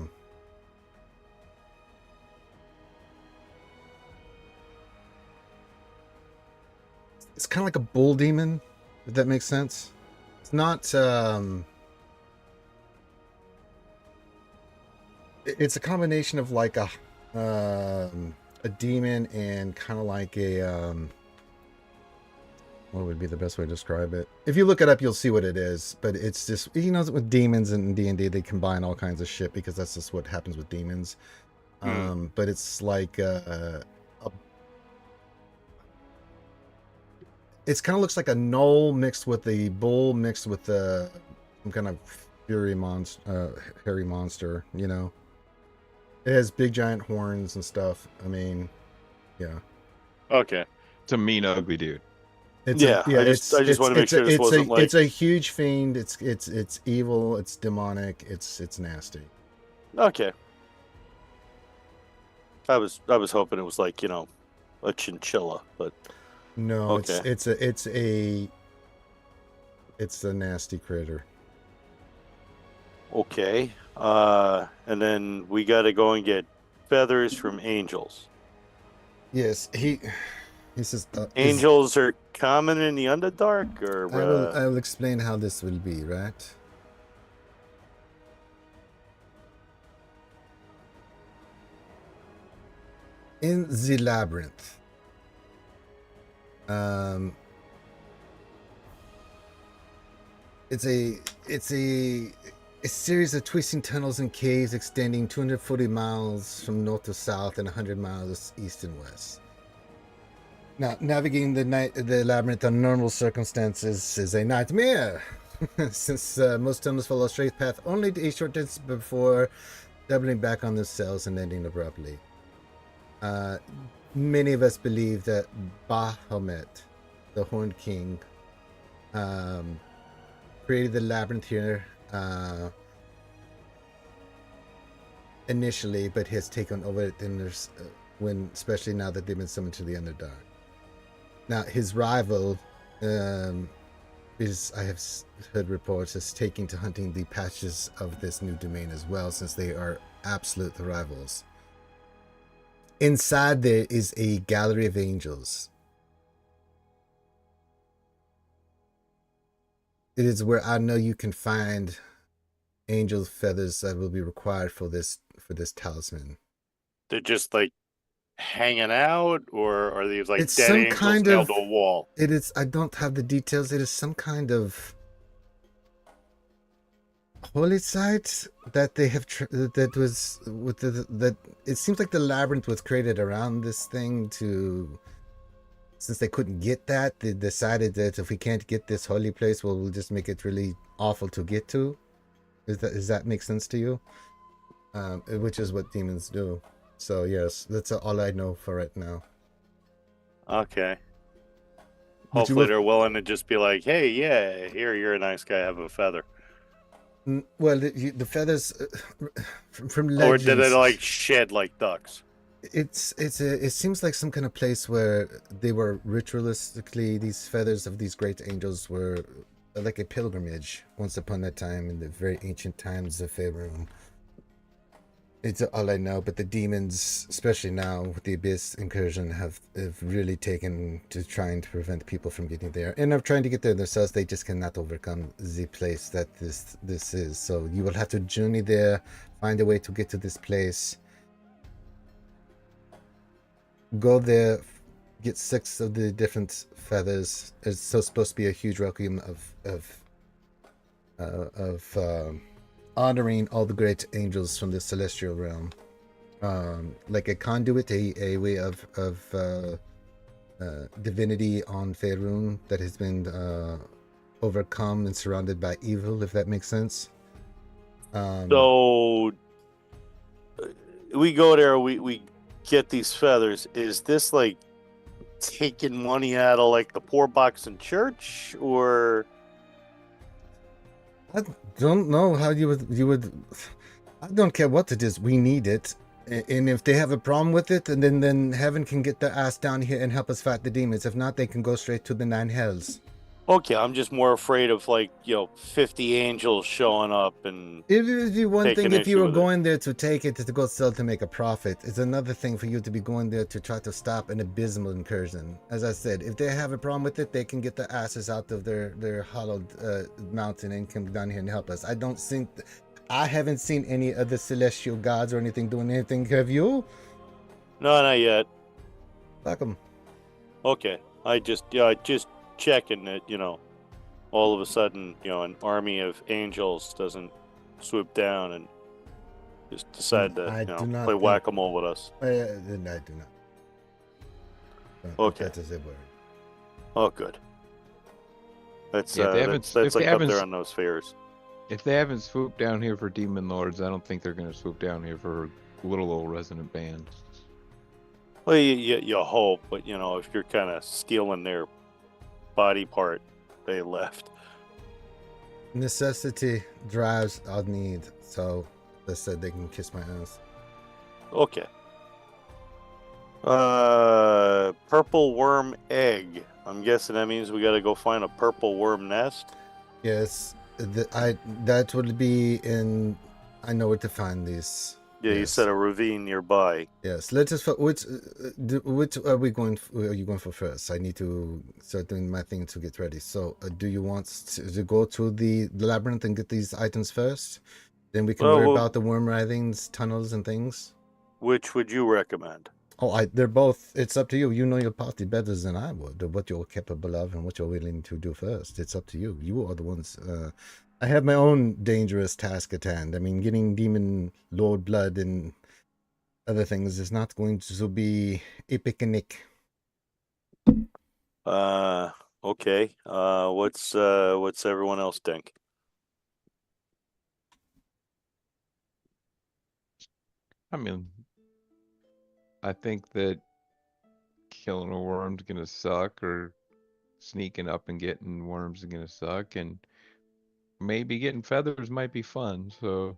it's kind of like a bull demon, if that makes sense. It's not it's a combination of like a demon and kind of like a what would be the best way to describe it? If you look it up, you'll see what it is. But it's just, with demons and D&D, they combine all kinds of shit because that's just what happens with demons. But it's like it's kind of looks like a gnoll mixed with a bull mixed with some kind of hairy monster. It has big giant horns and stuff. I mean, yeah. Okay. It's a mean, ugly dude. I just want to make sure this wasn't like... It's a huge fiend. It's evil. It's demonic. It's nasty. Okay. I was hoping it was like a chinchilla, but no. okay. It's a It's a nasty critter. Okay. And then we got to go and get feathers from angels. Yes, he says. Angels are common in the Underdark, or I will explain how this will be, right? In the labyrinth, it's a series of twisting tunnels and caves extending 240 miles from north to south and 100 miles east and west. Now, navigating the labyrinth under normal circumstances is a nightmare, since most tunnels follow a straight path only a short distance before doubling back on themselves and ending abruptly. Many of us believe that Baphomet, the Horned King, created the labyrinth here initially, but has taken over it especially now that they've been summoned to the Underdark. Now, his rival is, I have heard reports, is taking to hunting the patches of this new domain as well, since they are absolute rivals. Inside there is a gallery of angels. It is where I know you can find angel feathers that will be required for this talisman. they're just like hanging out, or are these like It's dead some angels kind nailed of- to a wall? It is. I don't have the details. It is some kind of holy site that they have that was with that. It seems like the labyrinth was created around this thing to. Since they couldn't get that, they decided that if we can't get this holy place, well, we'll just make it really awful to get to. Does that make sense to you? Which is what demons do. So yes, that's all I know for right now. Okay. But you Hopefully will- they're willing to just be like, hey, yeah, here, you're a nice guy, have a feather. Well, the feathers from Or legends. did they like shed like ducks? It seems like some kind of place where they were ritualistically, these feathers of these great angels were like a pilgrimage once upon a time in the very ancient times of Faerûn. It's all I know, but the demons, especially now with the Abyss incursion, have really taken to trying to prevent people from getting there, and are trying to get there themselves. They just cannot overcome the place that this is. So you will have to journey there, find a way to get to this place. Go there, get 6 of the different feathers. It's supposed to be a huge requiem of honoring all the great angels from the celestial realm, like a conduit, a way of divinity on Faerûn that has been overcome and surrounded by evil, if that makes sense. So we go there, we get these feathers. Is this like taking money out of like the poor box in church, or I don't know how you would. I don't care what it is. We need it, and if they have a problem with it, and then heaven can get their ass down here and help us fight the demons. If not, they can go straight to the 9 hells. okay? I'm just more afraid of 50 angels showing up and It would be one Take thing an if you issue were with it. going there to take it to go sell to make a profit. It's another thing for you to be going there to try to stop an abysmal incursion. As I said, if they have a problem with it, they can get their asses out of their hollowed mountain and come down here and help us. I haven't seen any of the celestial gods or anything doing anything. Have you? no, not yet. Fuck 'em. Okay, I just checking that all of a sudden an army of angels doesn't swoop down and just decide to I do not play think- whack-a-mole with us. Then I do not. Don't Okay. That is a word. Oh, good. That's Yeah, if they haven't- that's if they like up haven't there s- on those fairs. If they haven't swooped down here for demon lords, I don't think they're going to swoop down here for little old Resonant Band. Well, you hope, but if you're kind of stealing their body part, they left. Necessity drives our need. So they said they can kiss my ass. Okay. Purple worm egg. I'm guessing that means we got to go find a purple worm nest. Yes, that would be in. I know where to find these. Yeah, you Yes. said a ravine nearby. Yes, let us. Which are we going? Are you going for first? I need to start doing my thing to get ready. So, do you want to go to the labyrinth and get these items first? Then we can worry about the worm writhings, tunnels, and things. Which would you recommend? Oh, they're both. It's up to you. You know your party better than I would. What you're capable of and what you're willing to do first. It's up to you. You are the ones. I have my own dangerous task at hand. I mean, getting demon lord blood and other things is not going to be a picnic. Okay. What's everyone else think? I mean, I think that killing a worm's gonna suck, or sneaking up and getting worms is gonna suck, and maybe getting feathers might be fun. So,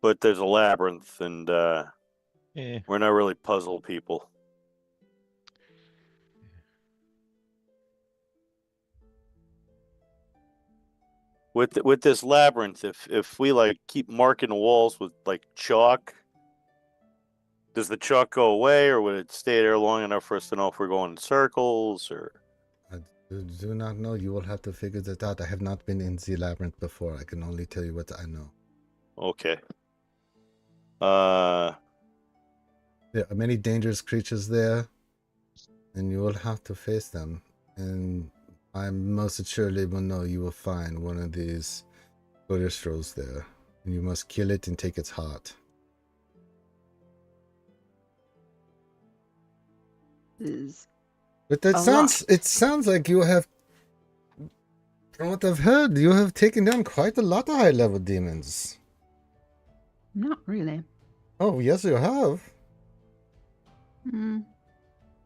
But there's a labyrinth, and yeah. we're not really puzzle people. With this labyrinth, if we like keep marking the walls with like chalk, does the chalk go away, or would it stay there long enough for us to know if we're going in circles? Or I do not know. You will have to figure that out. I have not been in the labyrinth before. I can only tell you what I know. okay. There are many dangerous creatures there, and you will have to face them. And I most assuredly will know you will find one of these Gloriostrels there, and you must kill it and take its heart. But that sounds. It sounds like you have. From what I've heard, you have taken down quite a lot of high-level demons. Not really. Oh, yes, you have. Hmm.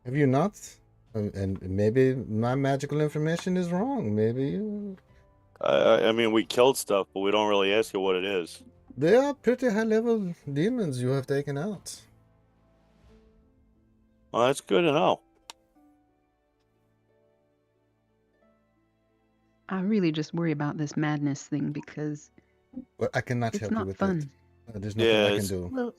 Have you not? And maybe my magical information is wrong. Maybe you... I mean, we killed stuff, but we don't really ask you what it is. They are pretty high-level demons you have taken out. Well, that's good to know. I really just worry about this madness thing because Well, I cannot it's help you not with fun. it. There's nothing I can do. Well,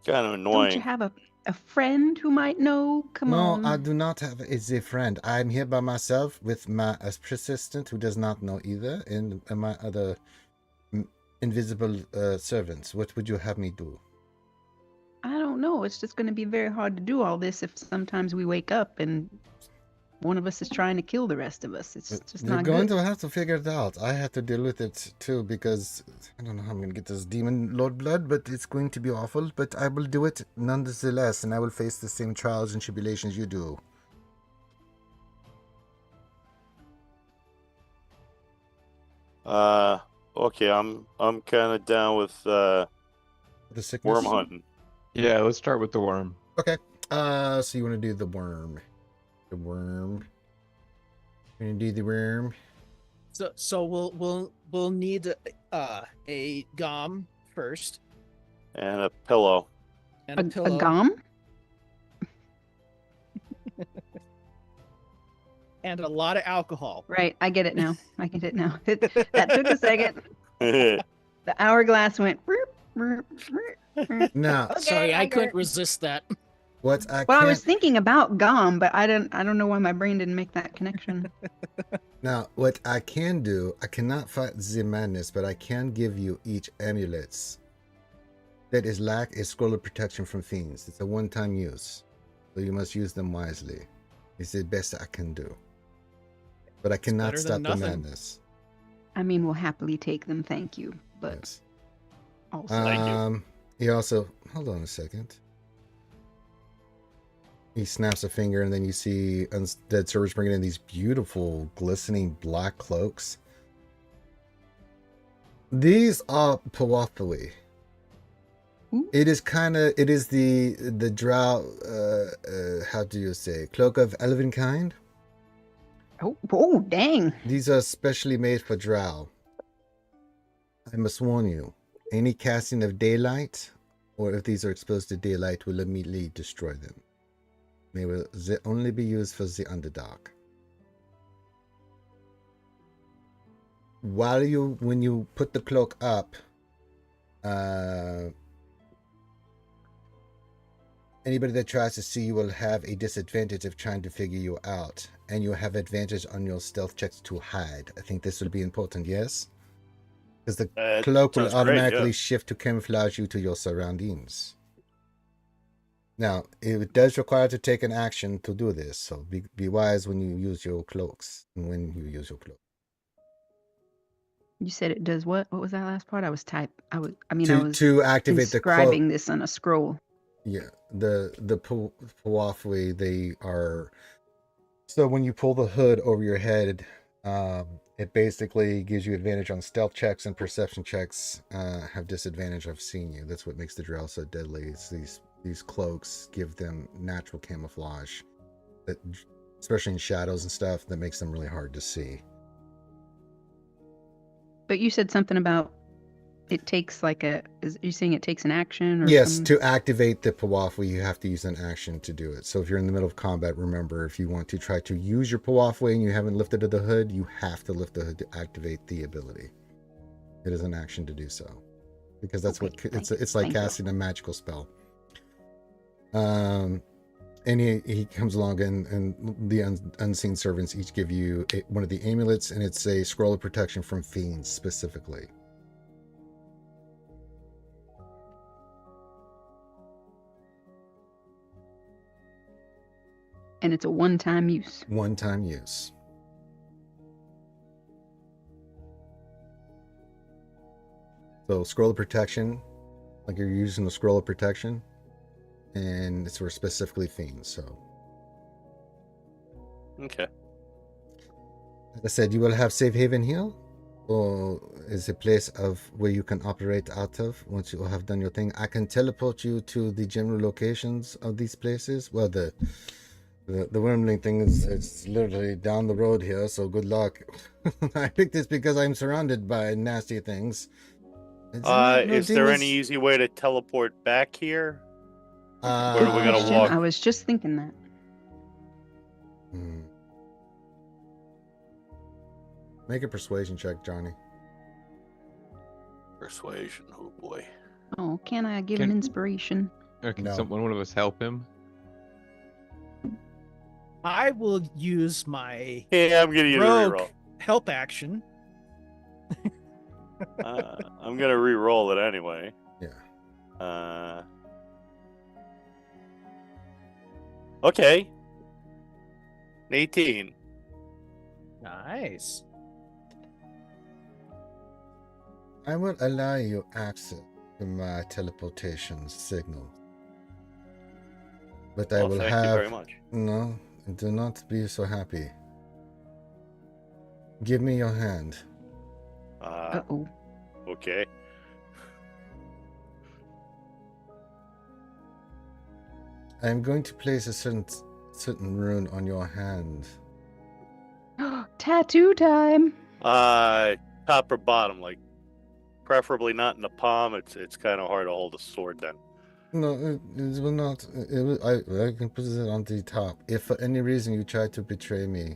Kind of don't annoying. you have a friend who might know? Come on. No, I do not have a friend. I'm here by myself with my assistant who does not know either, and my other invisible servants. What would you have me do? I don't know. It's just going to be very hard to do all this if sometimes we wake up and one of us is trying to kill the rest of us. It's just You're not going good. to have to figure it out. I have to deal with it too because I don't know how I'm going to get this demon lord blood, but it's going to be awful. But I will do it nonetheless, and I will face the same trials and tribulations you do. Okay, I'm kind of down with The sickness. worm hunting. Yeah, let's start with the worm. Okay. So you want to do the worm? The worm. You're gonna do the worm. So we'll need a gom first And a pillow. and a A pillow. gum? And a lot of alcohol. Right, I get it now. I get it now. That took a second. Yeah, The hourglass went. Roop, roop, roop. Now, Okay, Sorry, I get couldn't it. resist that. what I Well, I can't was thinking about gum, but I don't know why my brain didn't make that connection. now what I can do, I cannot fight the madness, but I can give you each amulets that is lack a scroll of protection from fiends. It's a one-time use, so you must use them wisely. It's the best I can do, but I cannot better stop than the nothing. madness. I mean, we'll happily take them, thank you. But Yes. also, Thank you. He also hold on a second. He snaps a finger, and then you see undead servers bringing in these beautiful, glistening black cloaks. These are Pawapui. Ooh. It is the Drow. How do you say, cloak of elven kind? oh, dang! These are specially made for Drow. I must warn you, any casting of daylight, or if these are exposed to daylight, will immediately destroy them. They will only be used for the Underdark. when you put the cloak up, anybody that tries to see you will have a disadvantage of trying to figure you out, and you'll have advantage on your stealth checks to hide. I think this will be important, yes? Because the cloak will sounds great, automatically yeah. shift to camouflage you to your surroundings. Now, it does require to take an action to do this, so be wise when you use your cloaks and when you use your cloak. You said it does what? What was that last part? I was To activate the cloak. inscribing this on a scroll. Yeah, the Puafwe, they are. So when you pull the hood over your head, it basically gives you advantage on stealth checks and perception checks. Have disadvantage of seeing you. That's what makes the Drow so deadly. It's these cloaks give them natural camouflage, that especially in shadows and stuff, that makes them really hard to see. But you said something about it takes like a. Is you saying it takes an action or Yes, some... to activate the Puafwe, you have to use an action to do it. So if you're in the middle of combat, remember, if you want to try to use your Puafwe and you haven't lifted the hood, you have to lift the hood to activate the ability. It is an action to do so, because that's Okay, what it's like thank you. casting a magical spell. And he comes along, and the unseen servants each give you one of the amulets, and it's a scroll of protection from fiends specifically. And it's a one-time use. One-time use. So scroll of protection, like you're using the scroll of protection, and it's for specifically fiends. So, Okay. like I said, you will have safe haven here, or is a place of where you can operate out of once you have done your thing. I can teleport you to the general locations of these places. Well, the wormling thing is, it's literally down the road here, so good luck. I picked this because I'm surrounded by nasty things. Is there any easy way to teleport back here? Where are we gonna Question. walk? I was just thinking that. Make a persuasion check, Johnny. Persuasion, oh boy. Oh, can I give him Can- inspiration? Can No. one of us help him? I will use my Yeah, I'm gonna use a rogue reroll. help action. I'm gonna re-roll it anyway. Yeah. Okay. 18. Nice. I will allow you access to my teleportation signal. But I Well, will thank have... you very much. No, do not be so happy. Give me your hand. Uh-oh. Okay. I'm going to place a certain rune on your hand. Tattoo time. Top or bottom, like preferably not in the palm. It's kind of hard to hold a sword then. No, it will not. I can put it on the top. If for any reason you try to betray me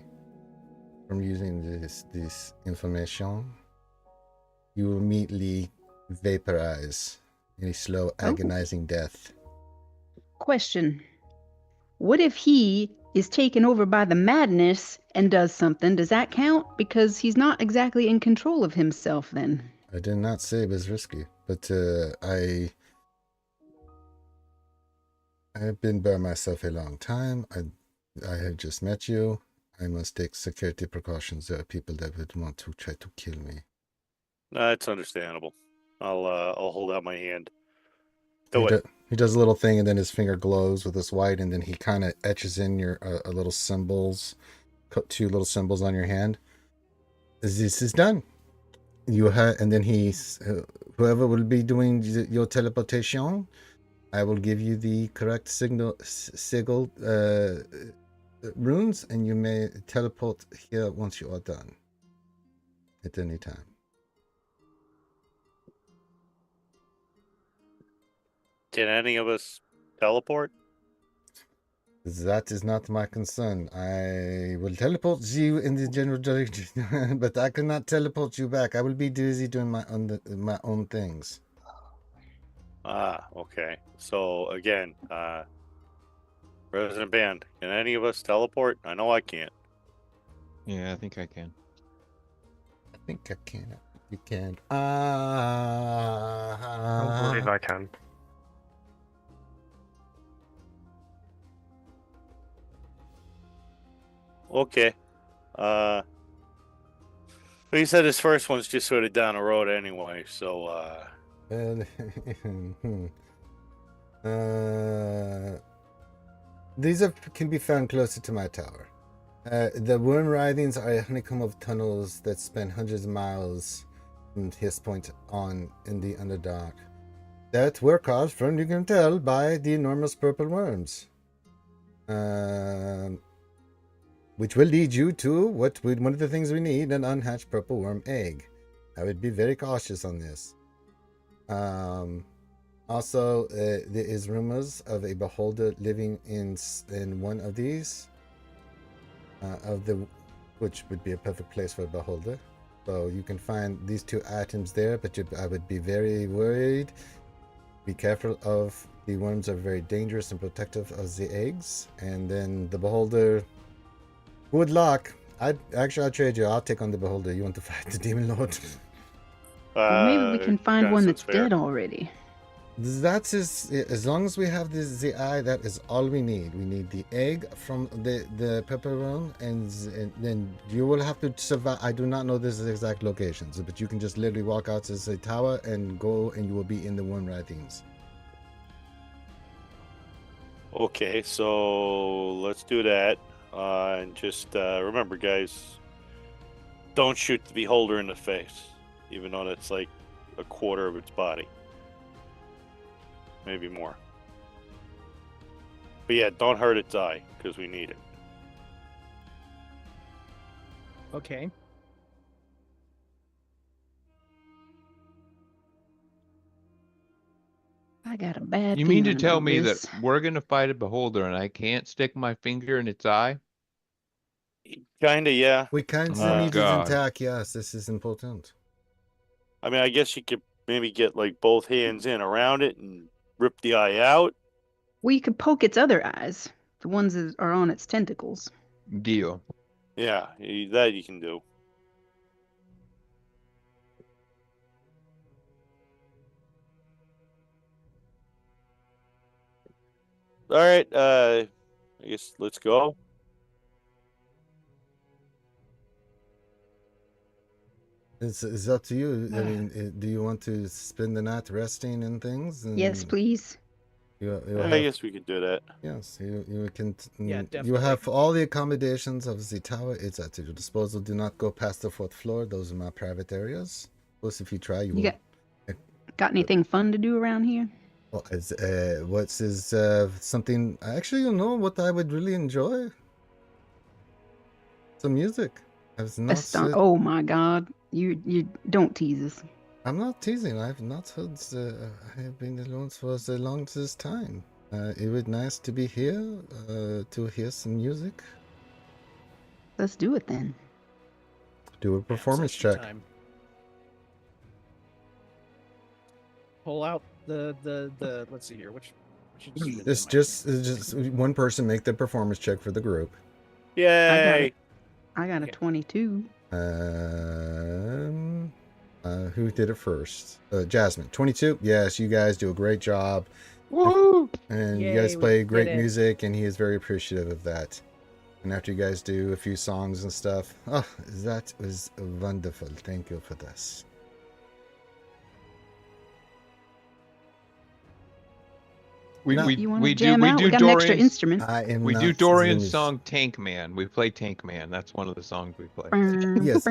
from using this information, you will immediately vaporize in a slow, agonizing death. Question. What if he is taken over by the madness and does something? Does that count? Because he's not exactly in control of himself then. I did not say it was risky, but I have been by myself a long time. I have just met you. I must take security precautions. There are people that would want to try to kill me. It's understandable. I'll hold out my hand. Do it. He does a little thing, and then his finger glows with this white, and then he kind of etches in your a little symbols, two little symbols on your hand. This is done. You have, and then whoever will be doing your teleportation, I will give you the correct sigil runes, and you may teleport here once you are done. At any time. Can any of us teleport? That is not my concern. I will teleport you in the general direction, but I cannot teleport you back. I will be busy doing my own things. Okay. So again, Resonant Band, can any of us teleport? I know I can't. Yeah, I think I can. I think I can. You can. I believe I can. Okay. But he said his first one's just sort of down the road anyway, so these can be found closer to my tower. The worm writhings are a honeycomb of tunnels that span hundreds of miles from his point on in the Underdark. That were caused from, you can tell, by the enormous purple worms. Which will lead you to one of the things we need, an unhatched purple worm egg. I would be very cautious on this. Also, there is rumors of a beholder living in one of these, which would be a perfect place for a beholder. So you can find these two items there, but I would be very worried. Be careful of the worms are very dangerous and protective of the eggs. And then the beholder, good luck. I'll trade you. I'll take on the beholder. You want to fight the demon lord? Well, maybe we can find one that's fair. dead already. That is, as long as we have the eye, that is all we need. We need the egg from the pepper worm, and then you will have to survive. I do not know this exact locations, but you can just literally walk out to the tower and go, and you will be in the worm writhings. Okay, so let's do that. And just remember, guys, don't shoot the beholder in the face, even though that's like a quarter of its body. Maybe more. But yeah, don't hurt its eye, because we need it. Okay. I got a bad You mean to feeling tell about me this. that we're gonna fight a beholder and I can't stick my finger in its eye? Kinda, yeah. We kind Oh, of need it God. intact. Yes, this is important. I mean, I guess you could maybe get like both hands in around it and rip the eye out. We could poke its other eyes, the ones that are on its tentacles. Deal. Yeah, that you can do. All right, I guess let's go. It's up to you. I mean, do you want to spend the night resting and things? Yes, please. I guess we could do that. Yes, you can. Yeah, You definitely. have all the accommodations of the tower. It's at your disposal. Do not go past the 4th floor. Those are my private areas. Of course, if you try, you will. Got anything fun to do around here? Well, what's something? Actually, you know what I would really enjoy? Some music. Oh my God! You don't tease us. I'm not teasing. I've not heard. I have been alone for the longest time. It would nice to be here to hear some music. Let's do it then. Do a performance check. Time. Pull out the let's see here. Which It's just one person make the performance check for the group. Yay! I got a 22. Who did it first? Jasmine, 22. Yes, you guys do a great job. Woo! And Yay, you guys we play did great it. music, and he is very appreciative of that. And after you guys do a few songs and stuff, oh, that was wonderful. Thank you for this. We You want we to jam out? do We got an extra Dorian's instrument. We do Dorian's song Tank Man. We play Tank Man. That's one of the songs we play. Yes.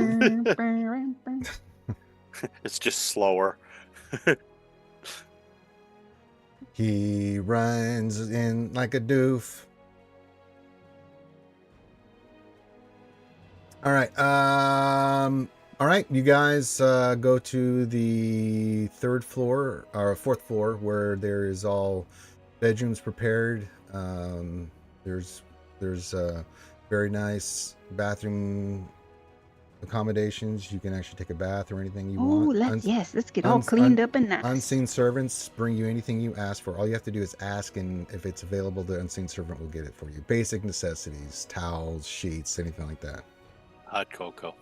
It's just slower. He runs in like a doof. All right. All right. You guys go to the 3rd floor or 4th floor where there is all bedrooms prepared. There's very nice bathroom accommodations. You can actually take a bath or anything you Oh, want. let's get all cleaned up and nice. Unseen servants bring you anything you ask for. All you have to do is ask, and if it's available, the unseen servant will get it for you. Basic necessities, towels, sheets, anything like that. Hot cocoa.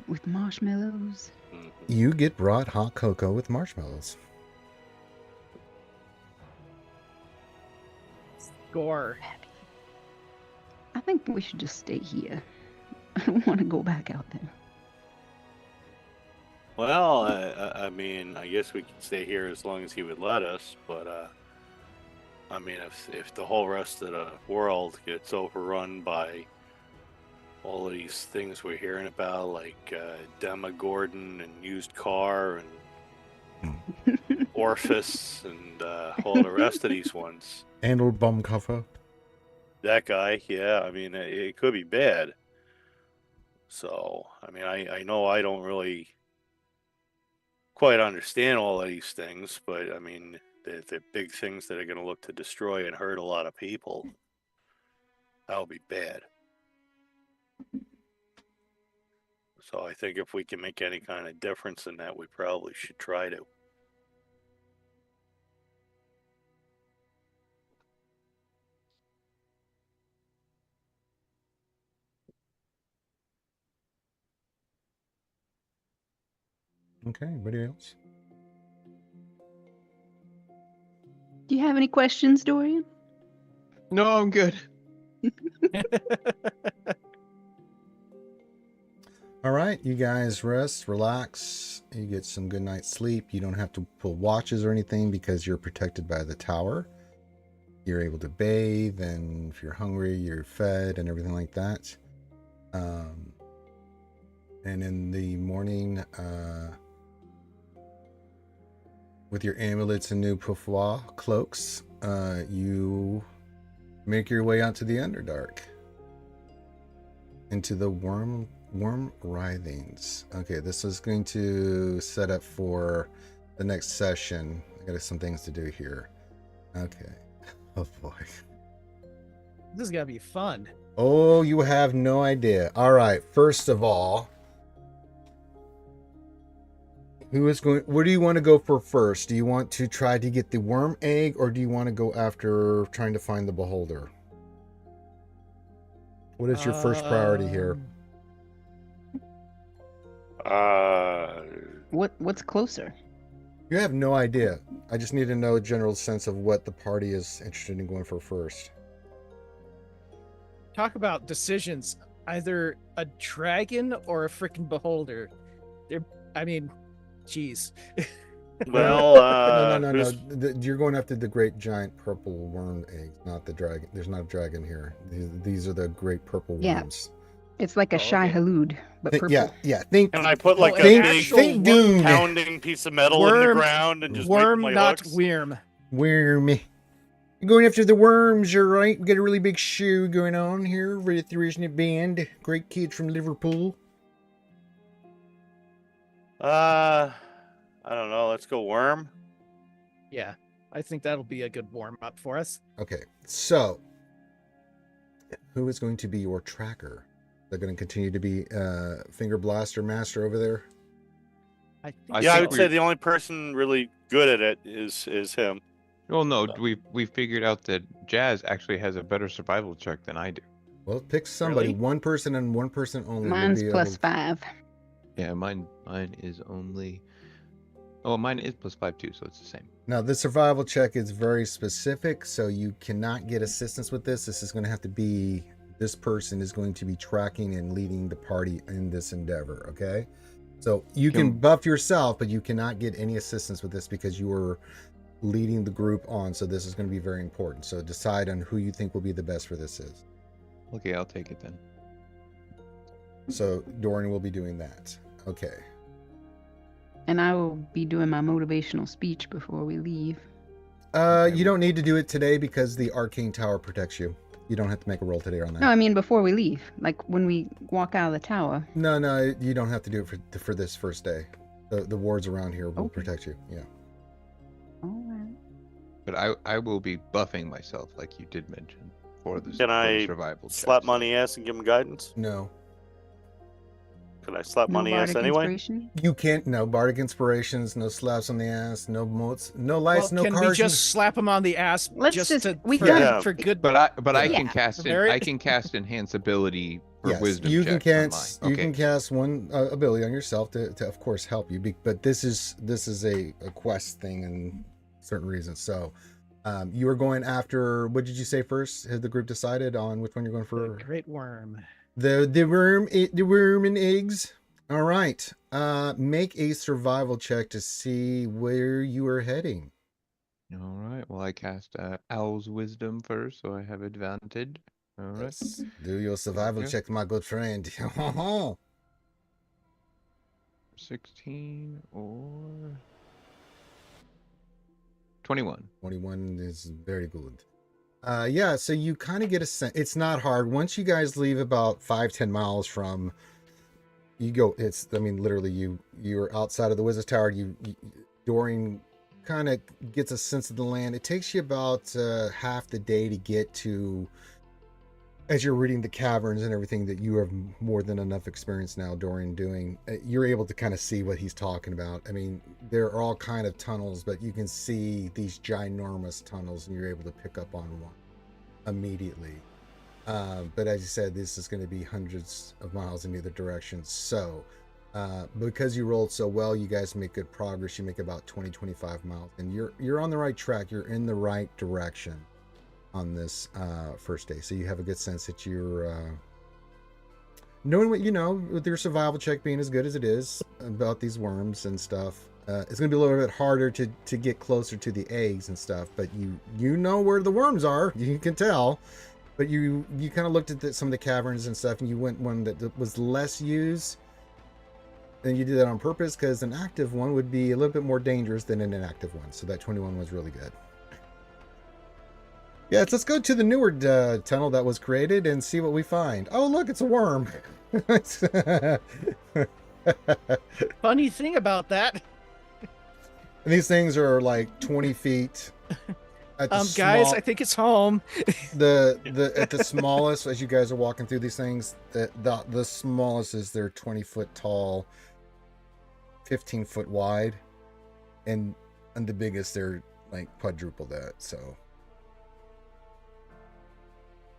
With marshmallows. Mhm. You get brought hot cocoa with marshmallows. Gore. I think we should just stay here. I don't want to go back out there. Well, I mean, I guess we could stay here as long as he would let us, but I mean, if the whole rest of the world gets overrun by all of these things we're hearing about, like Demogorgon and used car and Orphis and all the rest of these ones, And old bum cover. that guy, yeah, I mean, it could be bad. So, I mean, I know I don't really quite understand all of these things, but I mean, the big things that are going to look to destroy and hurt a lot of people, that would be bad. So I think if we can make any kind of difference in that, we probably should try to. Okay, anybody else? Do you have any questions, Dorian? No, I'm good. All right, you guys rest, relax. You get some good night's sleep. You don't have to pull watches or anything because you're protected by the tower. You're able to bathe, and if you're hungry, you're fed and everything like that. And in the morning, with your amulets and new pouvoir cloaks, you make your way out to the Underdark. Into the worm writhings. Okay, this is going to set up for the next session. I got some things to do here. Okay. Oh boy. This is gonna be fun. Oh, you have no idea. All right. First of all, where do you want to go for first? Do you want to try to get the worm egg, or do you want to go after trying to find the beholder? What is your first priority here? What's closer? You have no idea. I just need to know a general sense of what the party is interested in going for first. Talk about decisions. Either a dragon or a freaking beholder. I mean, geez. Well, no. You're going after the great giant purple worm eggs, not the dragon. There's not a dragon here. These are the great purple Yeah. worms. It's like a shy halud, but purple. Yeah. Think. can I put like a think, big think Dune. pounding piece of metal in the ground and just worm, wait for my not hooks? worm. Wormy. You're going after the worms, you're right. We got a really big show going on here with the Resonant Band. Great kids from Liverpool. I don't know. Let's go worm. Yeah, I think that'll be a good warm up for us. Okay, so who is going to be your tracker? They're going to continue to be Finger Blaster Master over there? I I would say the only person really good at it is him. Well, no, we figured out that Jazz actually has a better survival check than I do. Well, pick somebody. Really? One person and one person only. will Mine's be plus able- 5. Yeah, mine is only. Oh, mine is plus 5 too, so it's the same. Now, the survival check is very specific, so you cannot get assistance with this. This is going to have to be, this person is going to be tracking and leading the party in this endeavor, okay? So you can buff yourself, but you cannot get any assistance with this because you are leading the group on, so this is going to be very important. So decide on who you think will be the best for this is. Okay, I'll take it then. So Dorian will be doing that. Okay. And I will be doing my motivational speech before we leave. You don't need to do it today because the Arcane Tower protects you. You don't have to make a roll today on that. No, I mean before we leave. Like when we walk out of the tower. No, you don't have to do it for this first day. The wards around here will Okay. protect you. Yeah. All right. But I will be buffing myself, like you did mention, for the Can I survival slap checks. money ass and give him guidance? No. Can I slap No money ass bardic anyway? inspiration. You can't. No bardic inspirations. No slaps on the ass. No motes. No lights. Well, no can cars. we just slap him on the ass we for, can. for good? But I Yeah. can cast Very- I can cast enhance ability for Yes, wisdom you can checks on cast. mine. You can cast one ability on yourself to, of course, help you. But this is a quest thing and certain reasons. So, you were going after. What did you say first? Has the group decided on which one you're going for? The great worm. The worm and eggs. All right. Make a survival check to see where you are heading. All right. Well, I cast Owl's Wisdom first, so I have advantage. All right. Yes. Do your survival Okay. check, my good friend. 16 or 21. 21 is very good. Yeah, so you kind of get a sense. It's not hard. Once you guys leave about 5-10 miles from you go, I mean, literally you're outside of the Wizard's Tower. Dorian kind of gets a sense of the land. It takes you about half the day to get to, as you're reading the caverns and everything that you have more than enough experience now, Dorian, doing, you're able to kind of see what he's talking about. I mean, there are all kind of tunnels, but you can see these ginormous tunnels and you're able to pick up on one immediately. But as you said, this is going to be hundreds of miles in either direction. So because you rolled so well, you guys make good progress. You make about 20-25 miles and you're on the right track. You're in the right direction on this first day. So you have a good sense that you're knowing what you know, with your survival check being as good as it is about these worms and stuff. It's going to be a little bit harder to get closer to the eggs and stuff, but you know where the worms are. You can tell. But you kind of looked at some of the caverns and stuff, and you went one that was less used. And you did that on purpose because an active one would be a little bit more dangerous than an inactive one. So that 21 was really good. Yeah, let's go to the newer tunnel that was created and see what we find. Oh, look, it's a worm. Funny thing about that, And these things are like 20 feet. At the guys, I think it's home. at the smallest, as you guys are walking through these things, the smallest is they're 20-foot tall, 15-foot wide, and the biggest they're like quadruple that. So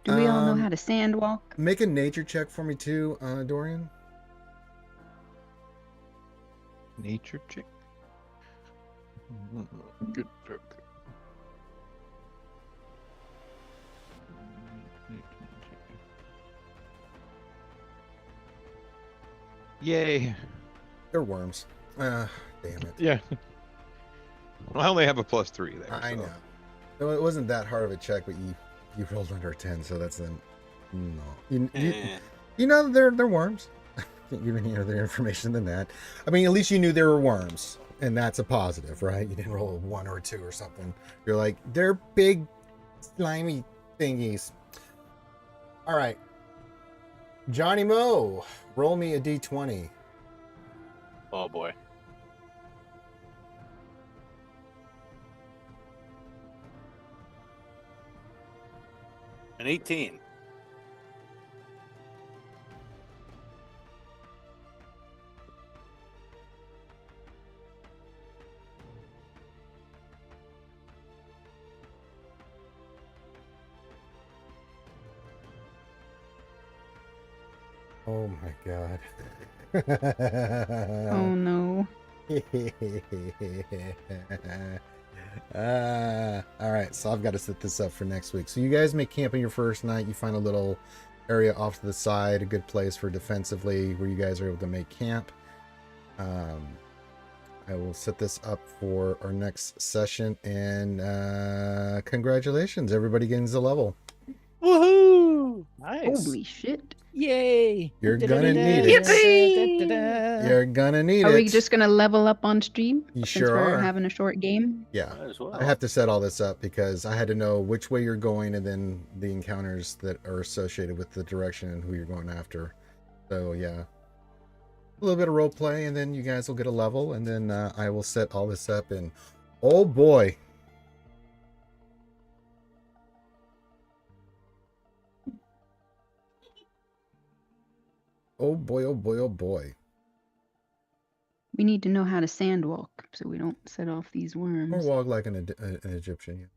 Do we all know how to sand walk? make a nature check for me too, Dorian. Nature check. Good check. Yay. They're worms. Damn it. Yeah. I only have a +3 there. I so. know. No, it wasn't that hard of a check, but you rolled under a 10, so that's no. You know they're worms. You didn't know their information than that. I mean, at least you knew there were worms, and that's a positive, right? You didn't roll a 1 or a 2 or something. You're like, they're big, slimy thingies. All right, JohnnyMo, roll me a d20. Oh boy. An 18. Oh my god. Oh no. All right, so I've got to set this up for next week. So you guys make camp on your first night. You find a little area off to the side, a good place for defensively where you guys are able to make camp. I will set this up for our next session, and congratulations, everybody getting the level. Woohoo! Nice. Holy shit. Yay! You're gonna need it. Yippee! You're gonna need Are it. we just gonna level up on stream? You Since sure we're are. having a short game? Yeah. Might as well. I have to set all this up because I had to know which way you're going and then the encounters that are associated with the direction and who you're going after. So yeah, a little bit of role play, and then you guys will get a level, and then I will set all this up. And oh boy, Oh boy, oh boy, oh boy. We need to know how to sandwalk so we don't set off these Or worms. walk like an Egyptian.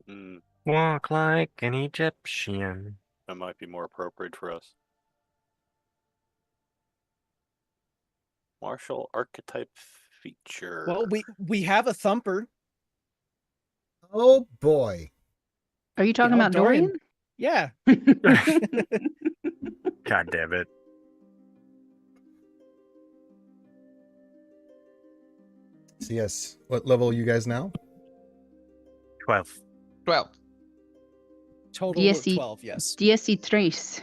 Yeah. Mm, Walk like an Egyptian. that might be more appropriate for us. Martial archetype feature. Well, we have a thumper. Oh boy. Are you talking know, about Dorian? Yeah. God damn it. So yes. What level are you guys now? 12. 12. Total DSE 12, yes. DSE Trace.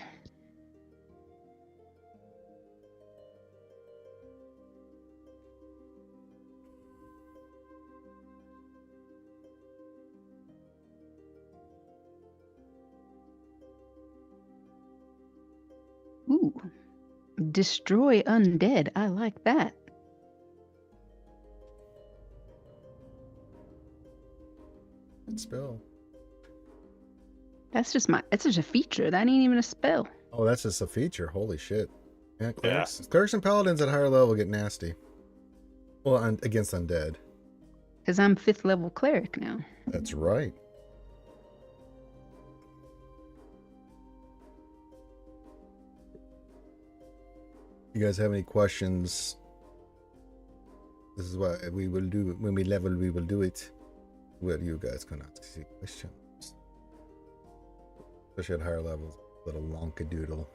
Ooh. Destroy undead. I like that. Good spell. That's just it's just a feature. That ain't even a spell. Oh, that's just a feature. Holy shit. Yeah, clerics and paladins at higher level get nasty. Well, against undead. Because I'm 5th level cleric now. That's right. You guys have any questions? This is what we will do. When we level, we will do it. Well, you guys can ask questions. Especially at higher levels. Little wonkadoodle.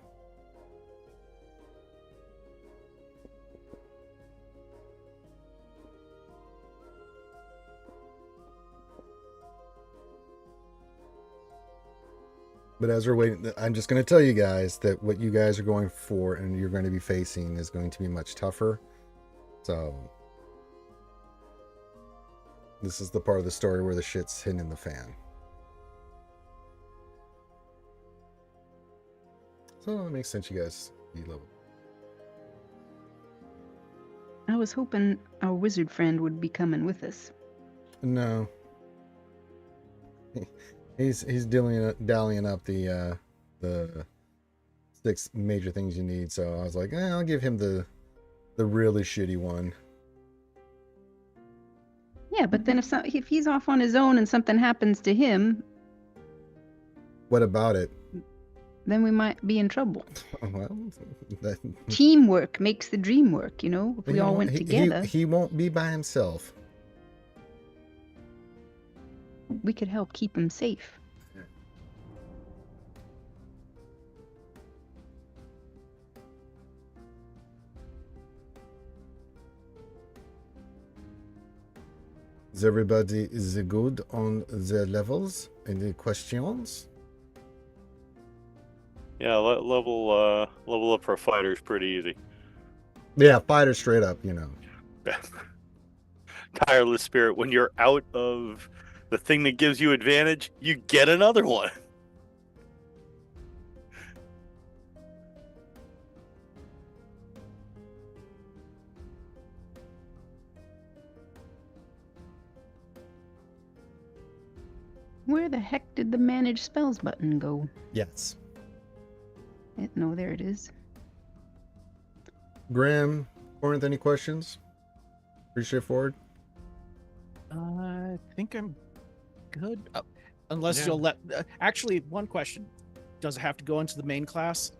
But as we're waiting, I'm just going to tell you guys that what you guys are going for and you're going to be facing is going to be much tougher. So, this is the part of the story where the shit's hitting the fan. So, it makes sense you guys be level. I was hoping our wizard friend would be coming with us. No. He's dallying up the 6 major things you need, so I was like, I'll give him the really shitty one. Yeah, but then if he's off on his own and something happens to him, What about it? then we might be in trouble. Well, that, Teamwork makes the dream work, you know? If we he all won't- went together, he won't be by himself. we could help keep him safe. Is everybody good on the levels? Any questions? Yeah, level up for a fighter is pretty easy. Yeah, fighter straight up, you know. Tireless spirit. When you're out of the thing that gives you advantage, you get another one. Where the heck did the manage spells button go? Yes. No, there it is. Grimm, Corinth, any questions? Pretty straightforward. I think I'm good. Unless Yeah. you'll let... actually, one question. Does it have to go into the main class?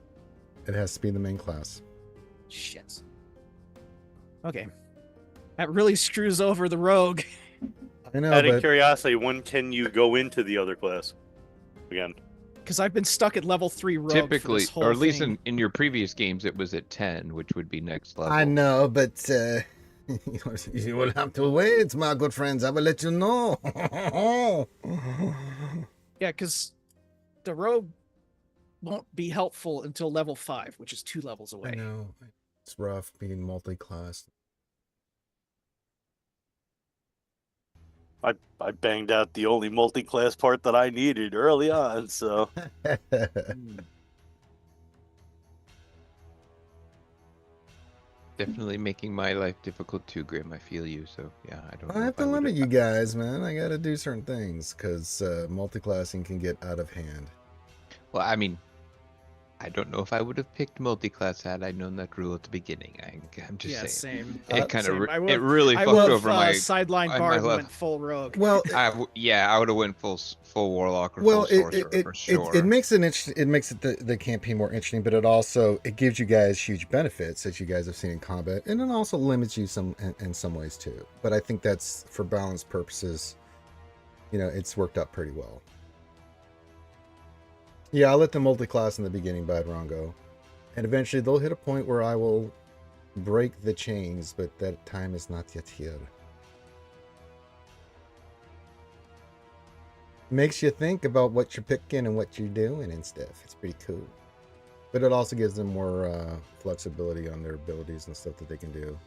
It has to be the main class. Shit. Okay. That really screws over the rogue. I know, Out of but curiosity, when can you go into the other class again? Because I've been stuck at level 3 rogue for Typically, this whole or at least thing. in your previous games, it was at 10, which would be next level. I know, but you will have to wait, my good friends. I will let you know. Yeah, because the rogue won't be helpful until level 5, which is 2 levels away. I know. It's rough being multi-class. I banged out the only multi-class part that I needed early on, so Definitely making my life difficult too, Grim. I feel you, so yeah, I don't know I have if to would- limit you guys, man. I got to do certain things because multi-classing can get out of hand. Well, I mean, I don't know if I would have picked multi-class had I known that rule at the beginning. I'm just Yeah, saying. same. It kind Same. of I it would really I fucked would over my sideline my bard and level. went full rogue. Well, I would have went full warlock or well, full sorcerer for sure. it makes it makes it the campaign more interesting, but it gives you guys huge benefits that you guys have seen in combat, and it also limits you in some ways too. But I think that's for balance purposes. It's worked out pretty well. Yeah, I'll let the multi-class in the beginning, Bad Rongo. And eventually they'll hit a point where I will break the chains, but that time is not yet here. Makes you think about what you're picking and what you're doing and stuff. It's pretty cool. But it also gives them more flexibility on their abilities and stuff that they can do.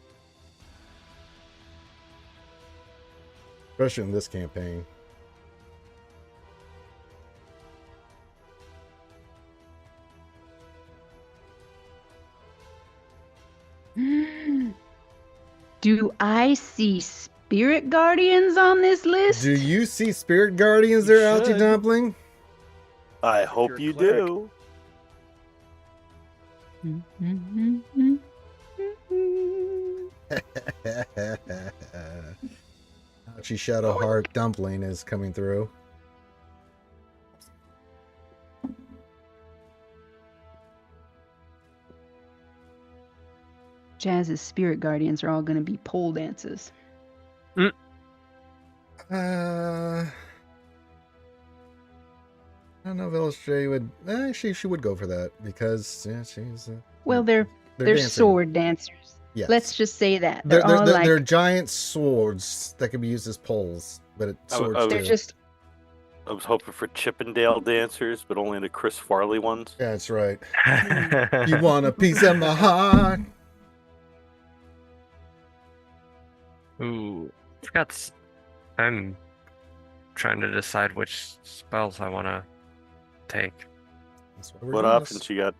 Especially in this campaign. Do I see spirit guardians on this list? Do you see spirit guardians You there, Ouchie should. Dumpling? I you're hope a you cleric. do. Ouchie Shadowheart Dumpling is coming through. Jazz's spirit guardians are all going to be pole dances. I don't know if Illustrator would. Actually, she would go for that because she's. Well, they're dancing. sword dancers. Yes. Let's just say that they're all like they're giant swords that can be used as poles, but it's swords I was- they're too. just I was hoping for Chippendale dancers, but only the Chris Farley ones. Yeah, that's right. You want a piece of my heart? Ooh, I'm trying to decide which spells I want to take. That's why we're What doing options this. you got?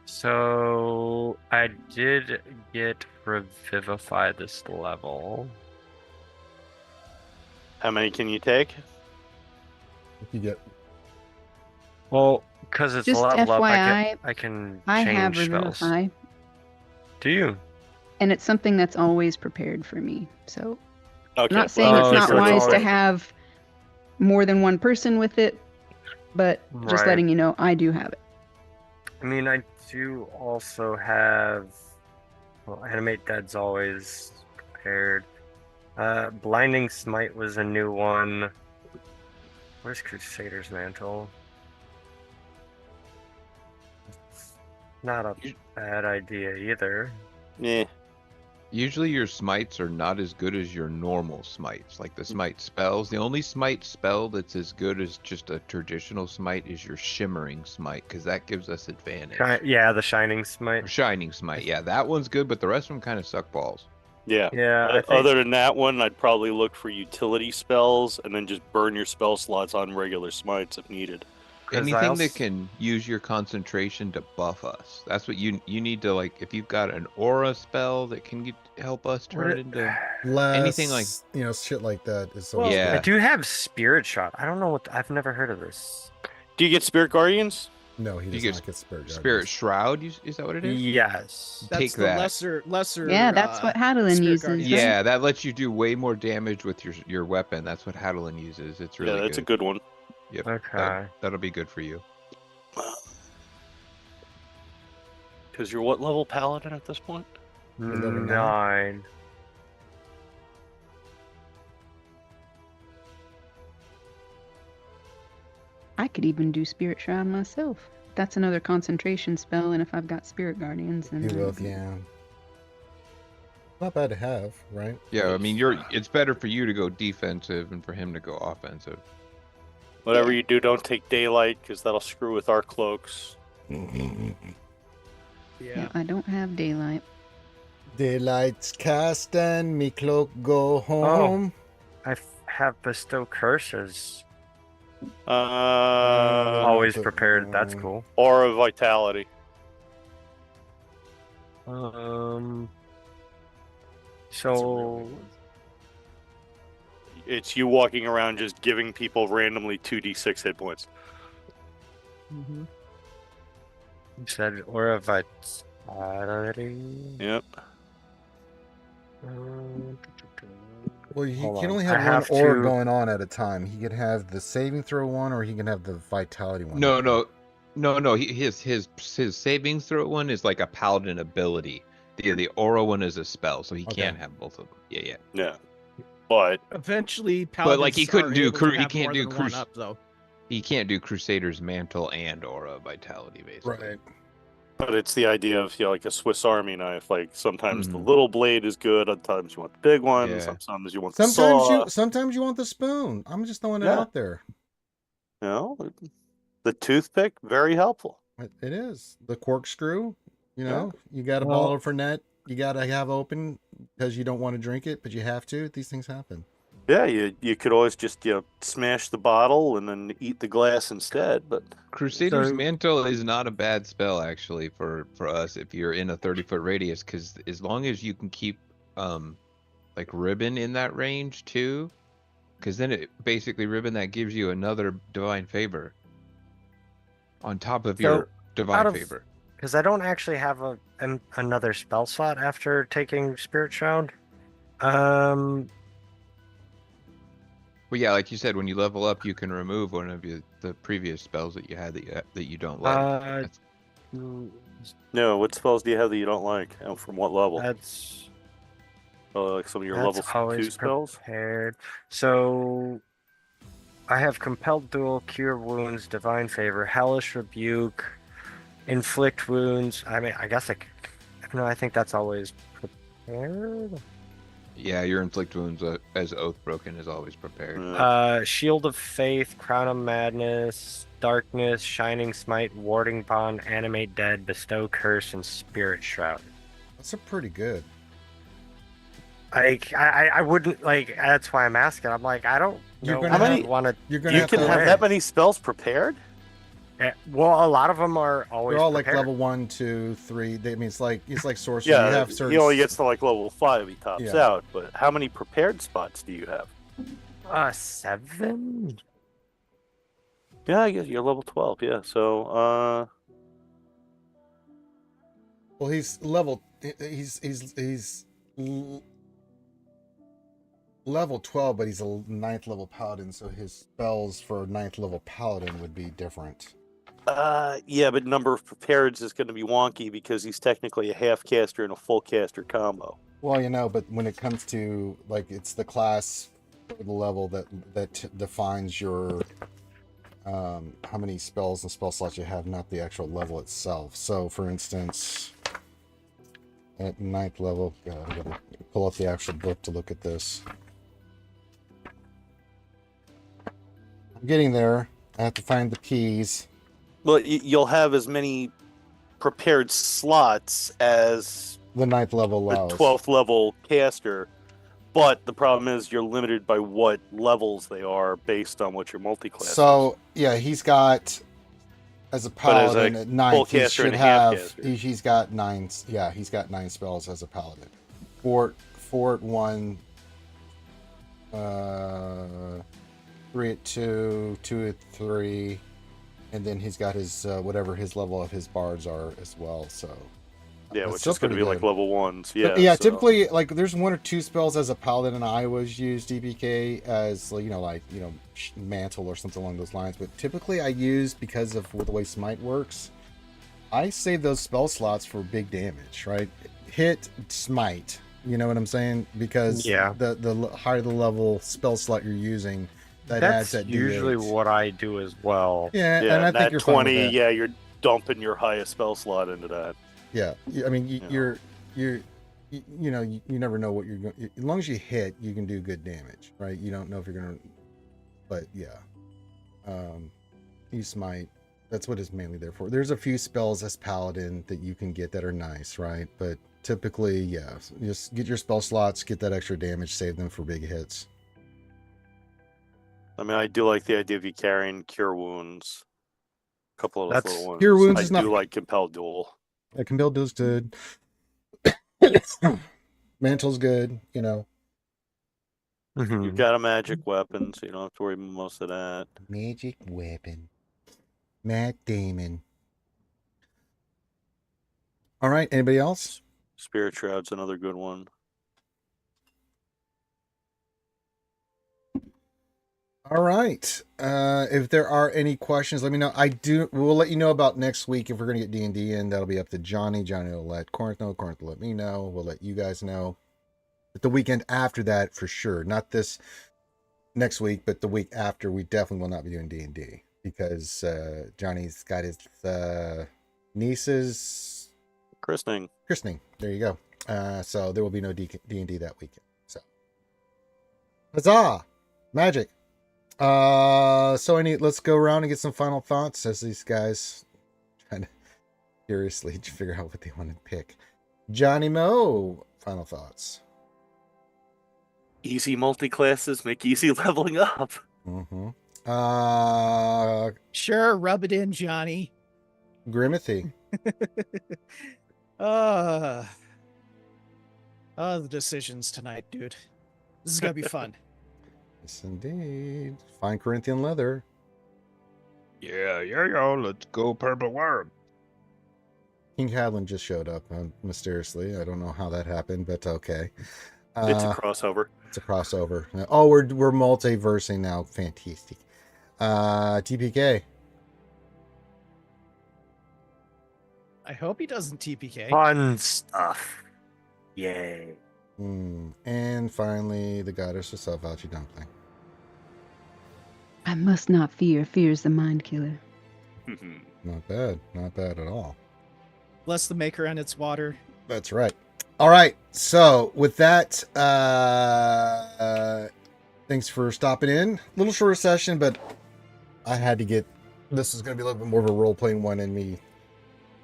So I did get Revivify this level. How many can you take? You get Well, because it's Just level up, FYI, I can I have change spells. Revivify, Do you? and it's something that's always prepared for me. So Okay. I'm not saying well, it's it's not already- wise to have more than one person with it, but just Right. letting you know, I do have it. I mean, I do also have. Well, Animate Dead's always prepared. Blinding Smite was a new one. Where's Crusader's Mantle? Not a bad idea either. Yeah. Usually your smites are not as good as your normal smites, like the smite spells. The only smite spell that's as good as just a traditional smite is your shimmering smite, because that gives us advantage. Yeah, the Shining Or Smite. shining smite, yeah, that one's good, but the rest of them kind of suck balls. Yeah. Yeah, I think. Other than that one, I'd probably look for utility spells and then just burn your spell slots on regular smites if needed. 'Cause I Anything also- that can use your concentration to buff us. That's what you need to, like, if you've got an aura spell that can help us turn it into less, anything like shit like that is so Well, Yeah. I do have Spirit Shot. I don't know what. I've never heard of this. Do you get Spirit Guardians? No, he You does get not get spirit Spirit guardians. Shroud. Is that what it is? Yes. That's Take the that. lesser. Yeah, that's what Hadolin Spirit uses. Guardians. right? Yeah, that lets you do way more damage with your weapon. That's what Hadolin uses. It's really Yeah, that's good. a good one. Yep. Okay. That'll be good for you. Because you're what level paladin at this point? level 9. I could even do Spirit Shroud myself. That's another concentration spell, and if I've got Spirit Guardians, then You both, yeah. Not bad to have, right? Yeah, I mean, it's better for you to go defensive and for him to go offensive. Whatever you do, don't take daylight because that'll screw with our cloaks. Yeah. I don't have daylight. Daylight's cast and me cloak go home. I have Bestow Curses. Always Always prepared. That's cool. Aura of Vitality. So it's you walking around just giving people randomly 2d6 hit points. Mm-hmm. You said Aura Vitality. Yep. Well, he Hold can on. only I have one have aura to- going on at a time. He can have the saving throw one, or he can have the vitality one. No. His saving throw one is like a paladin ability. The aura one is a spell, so he Okay. can't have both of them. Yeah. Yeah. But Eventually, But, like, he paladins couldn't are do able cru- to he have can't more do than one crus- up, though. He can't do Crusader's Mantle and Aura Vitality, basically. Right. it's the idea of like a Swiss Army knife. Like sometimes the Mhm. little blade is good, other times you want the big one, Yeah. sometimes you want the saw. Sometimes you want the spoon. I'm just throwing it Yeah. out there. You know, the toothpick, very helpful. It is the corkscrew. You know, you got a Well- bottle for net. You got to have open because you don't want to drink it, but you have to. These things happen. Yeah, you could always just smash the bottle and then eat the glass instead. But Crusader's So- Mantle is not a bad spell, actually, for us if you're in a 30-foot radius, because as long as you can keep like Ribin in that range too, because then it basically Ribin that gives you another divine favor on top of your divine out of- favor. Because I don't actually have another spell slot after taking Spirit Shroud. Well, yeah, like you said, when you level up, you can remove one of the previous spells that you had that you don't like. That's- no, what spells do you have that you don't like? And from what level? That's Like some of your level 2 always spells? prepared. So I have Compelled Duel, Cure Wounds, Divine Favor, Hellish Rebuke, Inflict Wounds. I mean, I guess I think that's always prepared. Yeah, your inflict wounds as oath broken is always prepared. Shield of Faith, Crown of Madness, Darkness, Shining Smite, Warding Bond, Animate Dead, Bestow Curse, and Spirit Shroud. That's a pretty good. I wouldn't like. That's why I'm asking. I'm like, I don't You're know. gonna what have- I'd want to. You're gonna You have can to. have play. that many spells prepared? Well, a lot of them are always. They're all like prepared. level 1, 2, 3. I mean, it's like sorcery. Yeah, you have certain. he only gets to like level 5, he tops Yeah. out. But how many prepared spots do you have? 7. Yeah, I guess you're level 12. Yeah, so Well, he's level. He's level 12, but he's a 9th level paladin, so his spells for 9th level paladin would be different. yeah, but number of prepareds is going to be wonky because he's technically a half caster and a full caster combo. Well, but when it comes to like, it's the class or the level that defines your how many spells and spell slots you have, not the actual level itself. So, for instance, at 9th level, God, I gotta pull up the actual book to look at this. I'm getting there. I have to find the keys. Well, you'll have as many prepared slots as The 9th level the allows. 12th level caster, but the problem is you're limited by what levels they are based on what your multi-class is. So yeah, he's got as a But as a paladin at 9th, full he caster should and a half have. caster. He's got 9. Yeah, he's got 9 spells as a paladin. 4 at 1, 3 at 2, 2 at 3, and then he's got his whatever his level of his bards are as well. So yeah, that's which still is going to be pretty like good. level 1s. But Yeah, yeah, so- typically like there's 1 or 2 spells as a paladin, and I always use DBK as mantle or something along those lines. But typically I use, because of the way smite works, I save those spell slots for big damage, right? Hit smite, you know what I'm saying? Because Yeah. the higher the level spell slot you're using, that adds That's that usually D8. what I do as well. Yeah, yeah, and I think that you're fine with 20, that. yeah, you're dumping your highest spell slot into that. Yeah, I mean, know. you never know what you're going. As long as you hit, you can do good damage, right? You don't know if you're gonna, but yeah, you smite. That's what it's mainly there for. There's a few spells as paladin that you can get that are nice, right? But typically, yeah, just get your spell slots, get that extra damage, save them for big hits. I mean, I do like the idea of you carrying Cure Wounds. A couple of those That's- little ones. Cure Wounds I is do not- like Compelled Duel. That can build does good. Mantle's good, You've got a magic weapon, so you don't have to worry about most of that. Magic weapon. Matt Damon. All right. Anybody else? Spirit Shroud's another good one. All right. If there are any questions, let me know. We'll let you know about next week if we're going to get D&D in. That'll be up to Johnny. Johnny will let Corinth know. Corinth will let me know. We'll let you guys know. But the weekend after that, for sure. Not this next week, but the week after, we definitely will not be doing D&D. Because Johnny's got his niece's Christening. There you go. So there will be no D&D that weekend. So, huzzah! Magic. Let's go around and get some final thoughts as these guys trying to curiously figure out what they want to pick. JohnnyMo, final thoughts. Easy multi-classes make easy leveling up. Mm-hmm. Sure, rub it in, Johnny. Grimothy. The decisions tonight, dude. This is gonna be fun. Yes, indeed. Fine Corinthian leather. Yeah, let's go Purple Worm. King Hadlin just showed up mysteriously. I don't know how that happened, but okay. It's a crossover. It's a crossover. Oh, we're multiversing now. Fantastic. TPK. I hope he doesn't TPK. Fun stuff. Yay. And finally, the goddess herself, Ouchie Dumpling. I must not fear. Fear is the mind killer. Not bad. Not bad at all. Bless the maker and its water. That's right. All right. So with that, thanks for stopping in. A little shorter session, but I had to get, this is going to be a little bit more of a role-playing one and me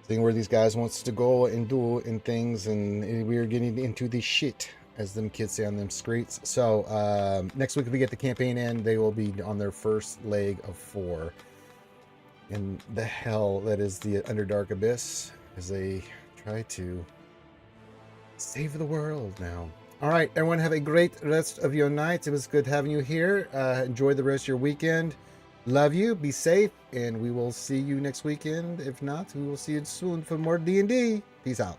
seeing where these guys wants to go and do and things. And we're getting into the shit, as them kids say on them streets. So next week, if we get the campaign in, they will be on their first leg of 4 in the hell that is the Underdark Abyss as they try to save the world now. All right, everyone, have a great rest of your night. It was good having you here. Enjoy the rest of your weekend. Love you. Be safe, and we will see you next weekend. If not, we will see you soon for more D&D. Peace out.